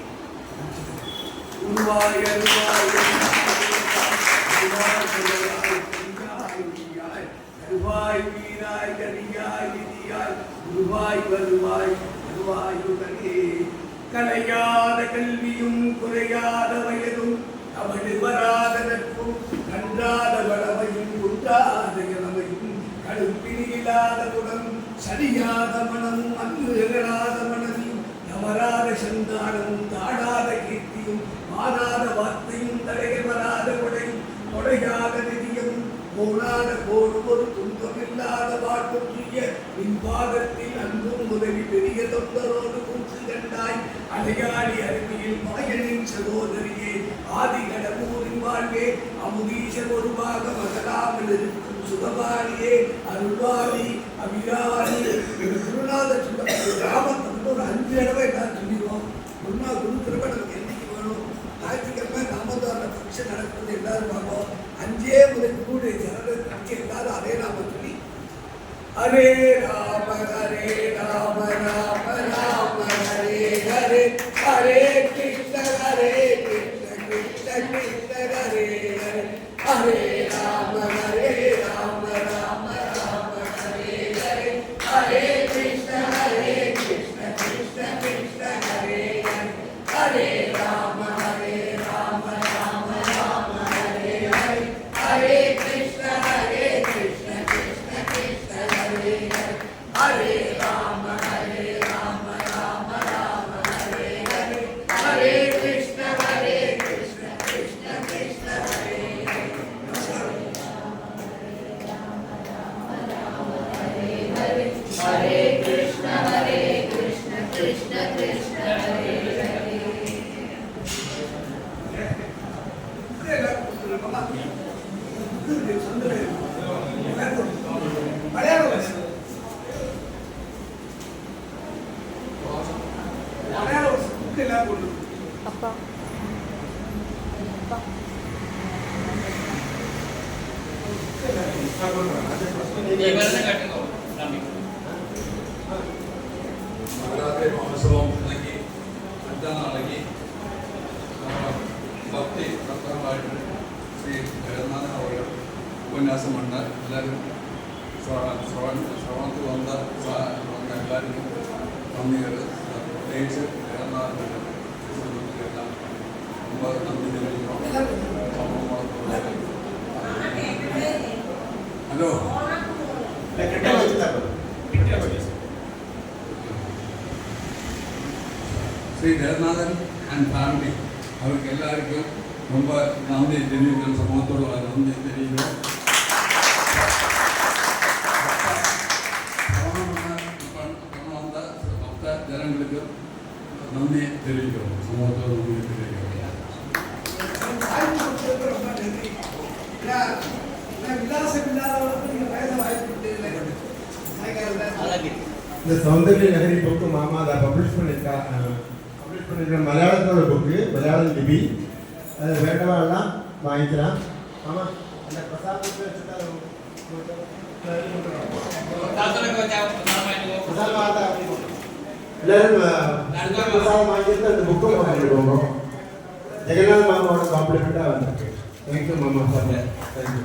உருவாய் வீராய் கனியாய் விதியாய் உருவாய் வருவாய் வருவாயுடனே கலையாத கல்வியும் குறையாத வயதும் அவனு வராத நட்பும் கன்றாத வளமையும் குன்றாத இளமையும் கடுப்பினியில்லாத குணம் சரியாத மனமும் அன்புகளாத மனதியும் தவறாத சந்தானமும் தாடாத கீர்த்தியும் மாறாத வார்த்தையும் தடைகள் வராத கொடையும் கொடையாத நிதியும் போனாத கோடு ஒரு துன்பமில்லாத வாழ்வும் செய்ய இன்பாகத்தில் அன்பும் உதவி பெரிய தொண்டரோடு கூற்று கண்டாய் அடையாளி அருவியில் மாயனின் சகோதரியே ஆதி கடவுரின் வாழ்வே அமுதீசர் ஒருவாக மகளாமல் இருக்கும் சுகபாலியே அருள்வாளி அபிராளி குருநாத கிராமத்துக்கு ஒரு 5 தடவை நான் சொல்லிடுவோம். குரு திரும்ப நமக்கு என்னைக்கு வேணும்? ஞாயிற்றுக்கிழமை நாமதாரில் ஃபங்க்ஷன் நடக்குது எல்லாரும் பார்ப்போம். 5 முதல் கூட ஜனங்களுக்கு எல்லாரும் அதே நாம சொல்லி Hare Rama Rama Rama Hare Hare Hare Krishna Krishna Krishna Hare Hare Hare Rama Rama Hare Hare Hare Krishna Krishna Krishna Hare Hare Hare Rama Rama Hare Hare Hare Krishna Krishna Krishna Hare Hare Hare Rama Rama Hare Hare Hare Krishna Krishna Krishna Hare Hare Hare Krishna Krishna Krishna Hare Hare. அப்பா నవరాత్రి మహోత్సవం మనకి మధ్యాహ్నాలకి భక్తి రత్నవాడు శ్రీ జగన్నాథ ಅವರು ಉಪನ್ಯಾಸ ಮಾಡಿದ ಎಲ್ಲರೂ ಶ್ರವಂತು ಒಂದ ಎಲ್ಲರಿಗೂ ನಮ್ಮಿಗರು ಪ್ರತ್ಯೇಕಿಸಿ ಜಗನ್ನಾಥ ಎಲ್ಲ ತುಂಬ ನಂಬಿಕೆ hello Shri Jaganathan and family அவருக்கு எல்லாருக்கும் ரொம்ப நன்றி தெரிவிக்கிறோம். சமூகத்தோடு நன்றி தெரிவிக்கிறோம். வந்த மற்ற ஜனங்களுக்கு நன்றி தெரிவிக்கிறோம். சமூகத்தோடு நன்றி தெரிவிக்கிறோம். இந்த சௌந்தர்ய நகரி புக்கு மாமா அதை பப்ளிஷ் பண்ணியிருக்க மலையாளத்தோட புக்கு, மலையாளம் லிபி. அது வேண்டவாலாம் வாங்கிக்கலாம். ஆமாம், அந்த பிரசாதத்தை எல்லாரும் பிரசாதம் வாங்கிட்டு அந்த புக்கும் வாங்கிடுவோம். ஜெகநாத் மாமாவோட காம்ப்ளிமெண்ட்டாக வந்திருக்கு. தேங்க்யூ மாமா சார். தேங்க்யூ.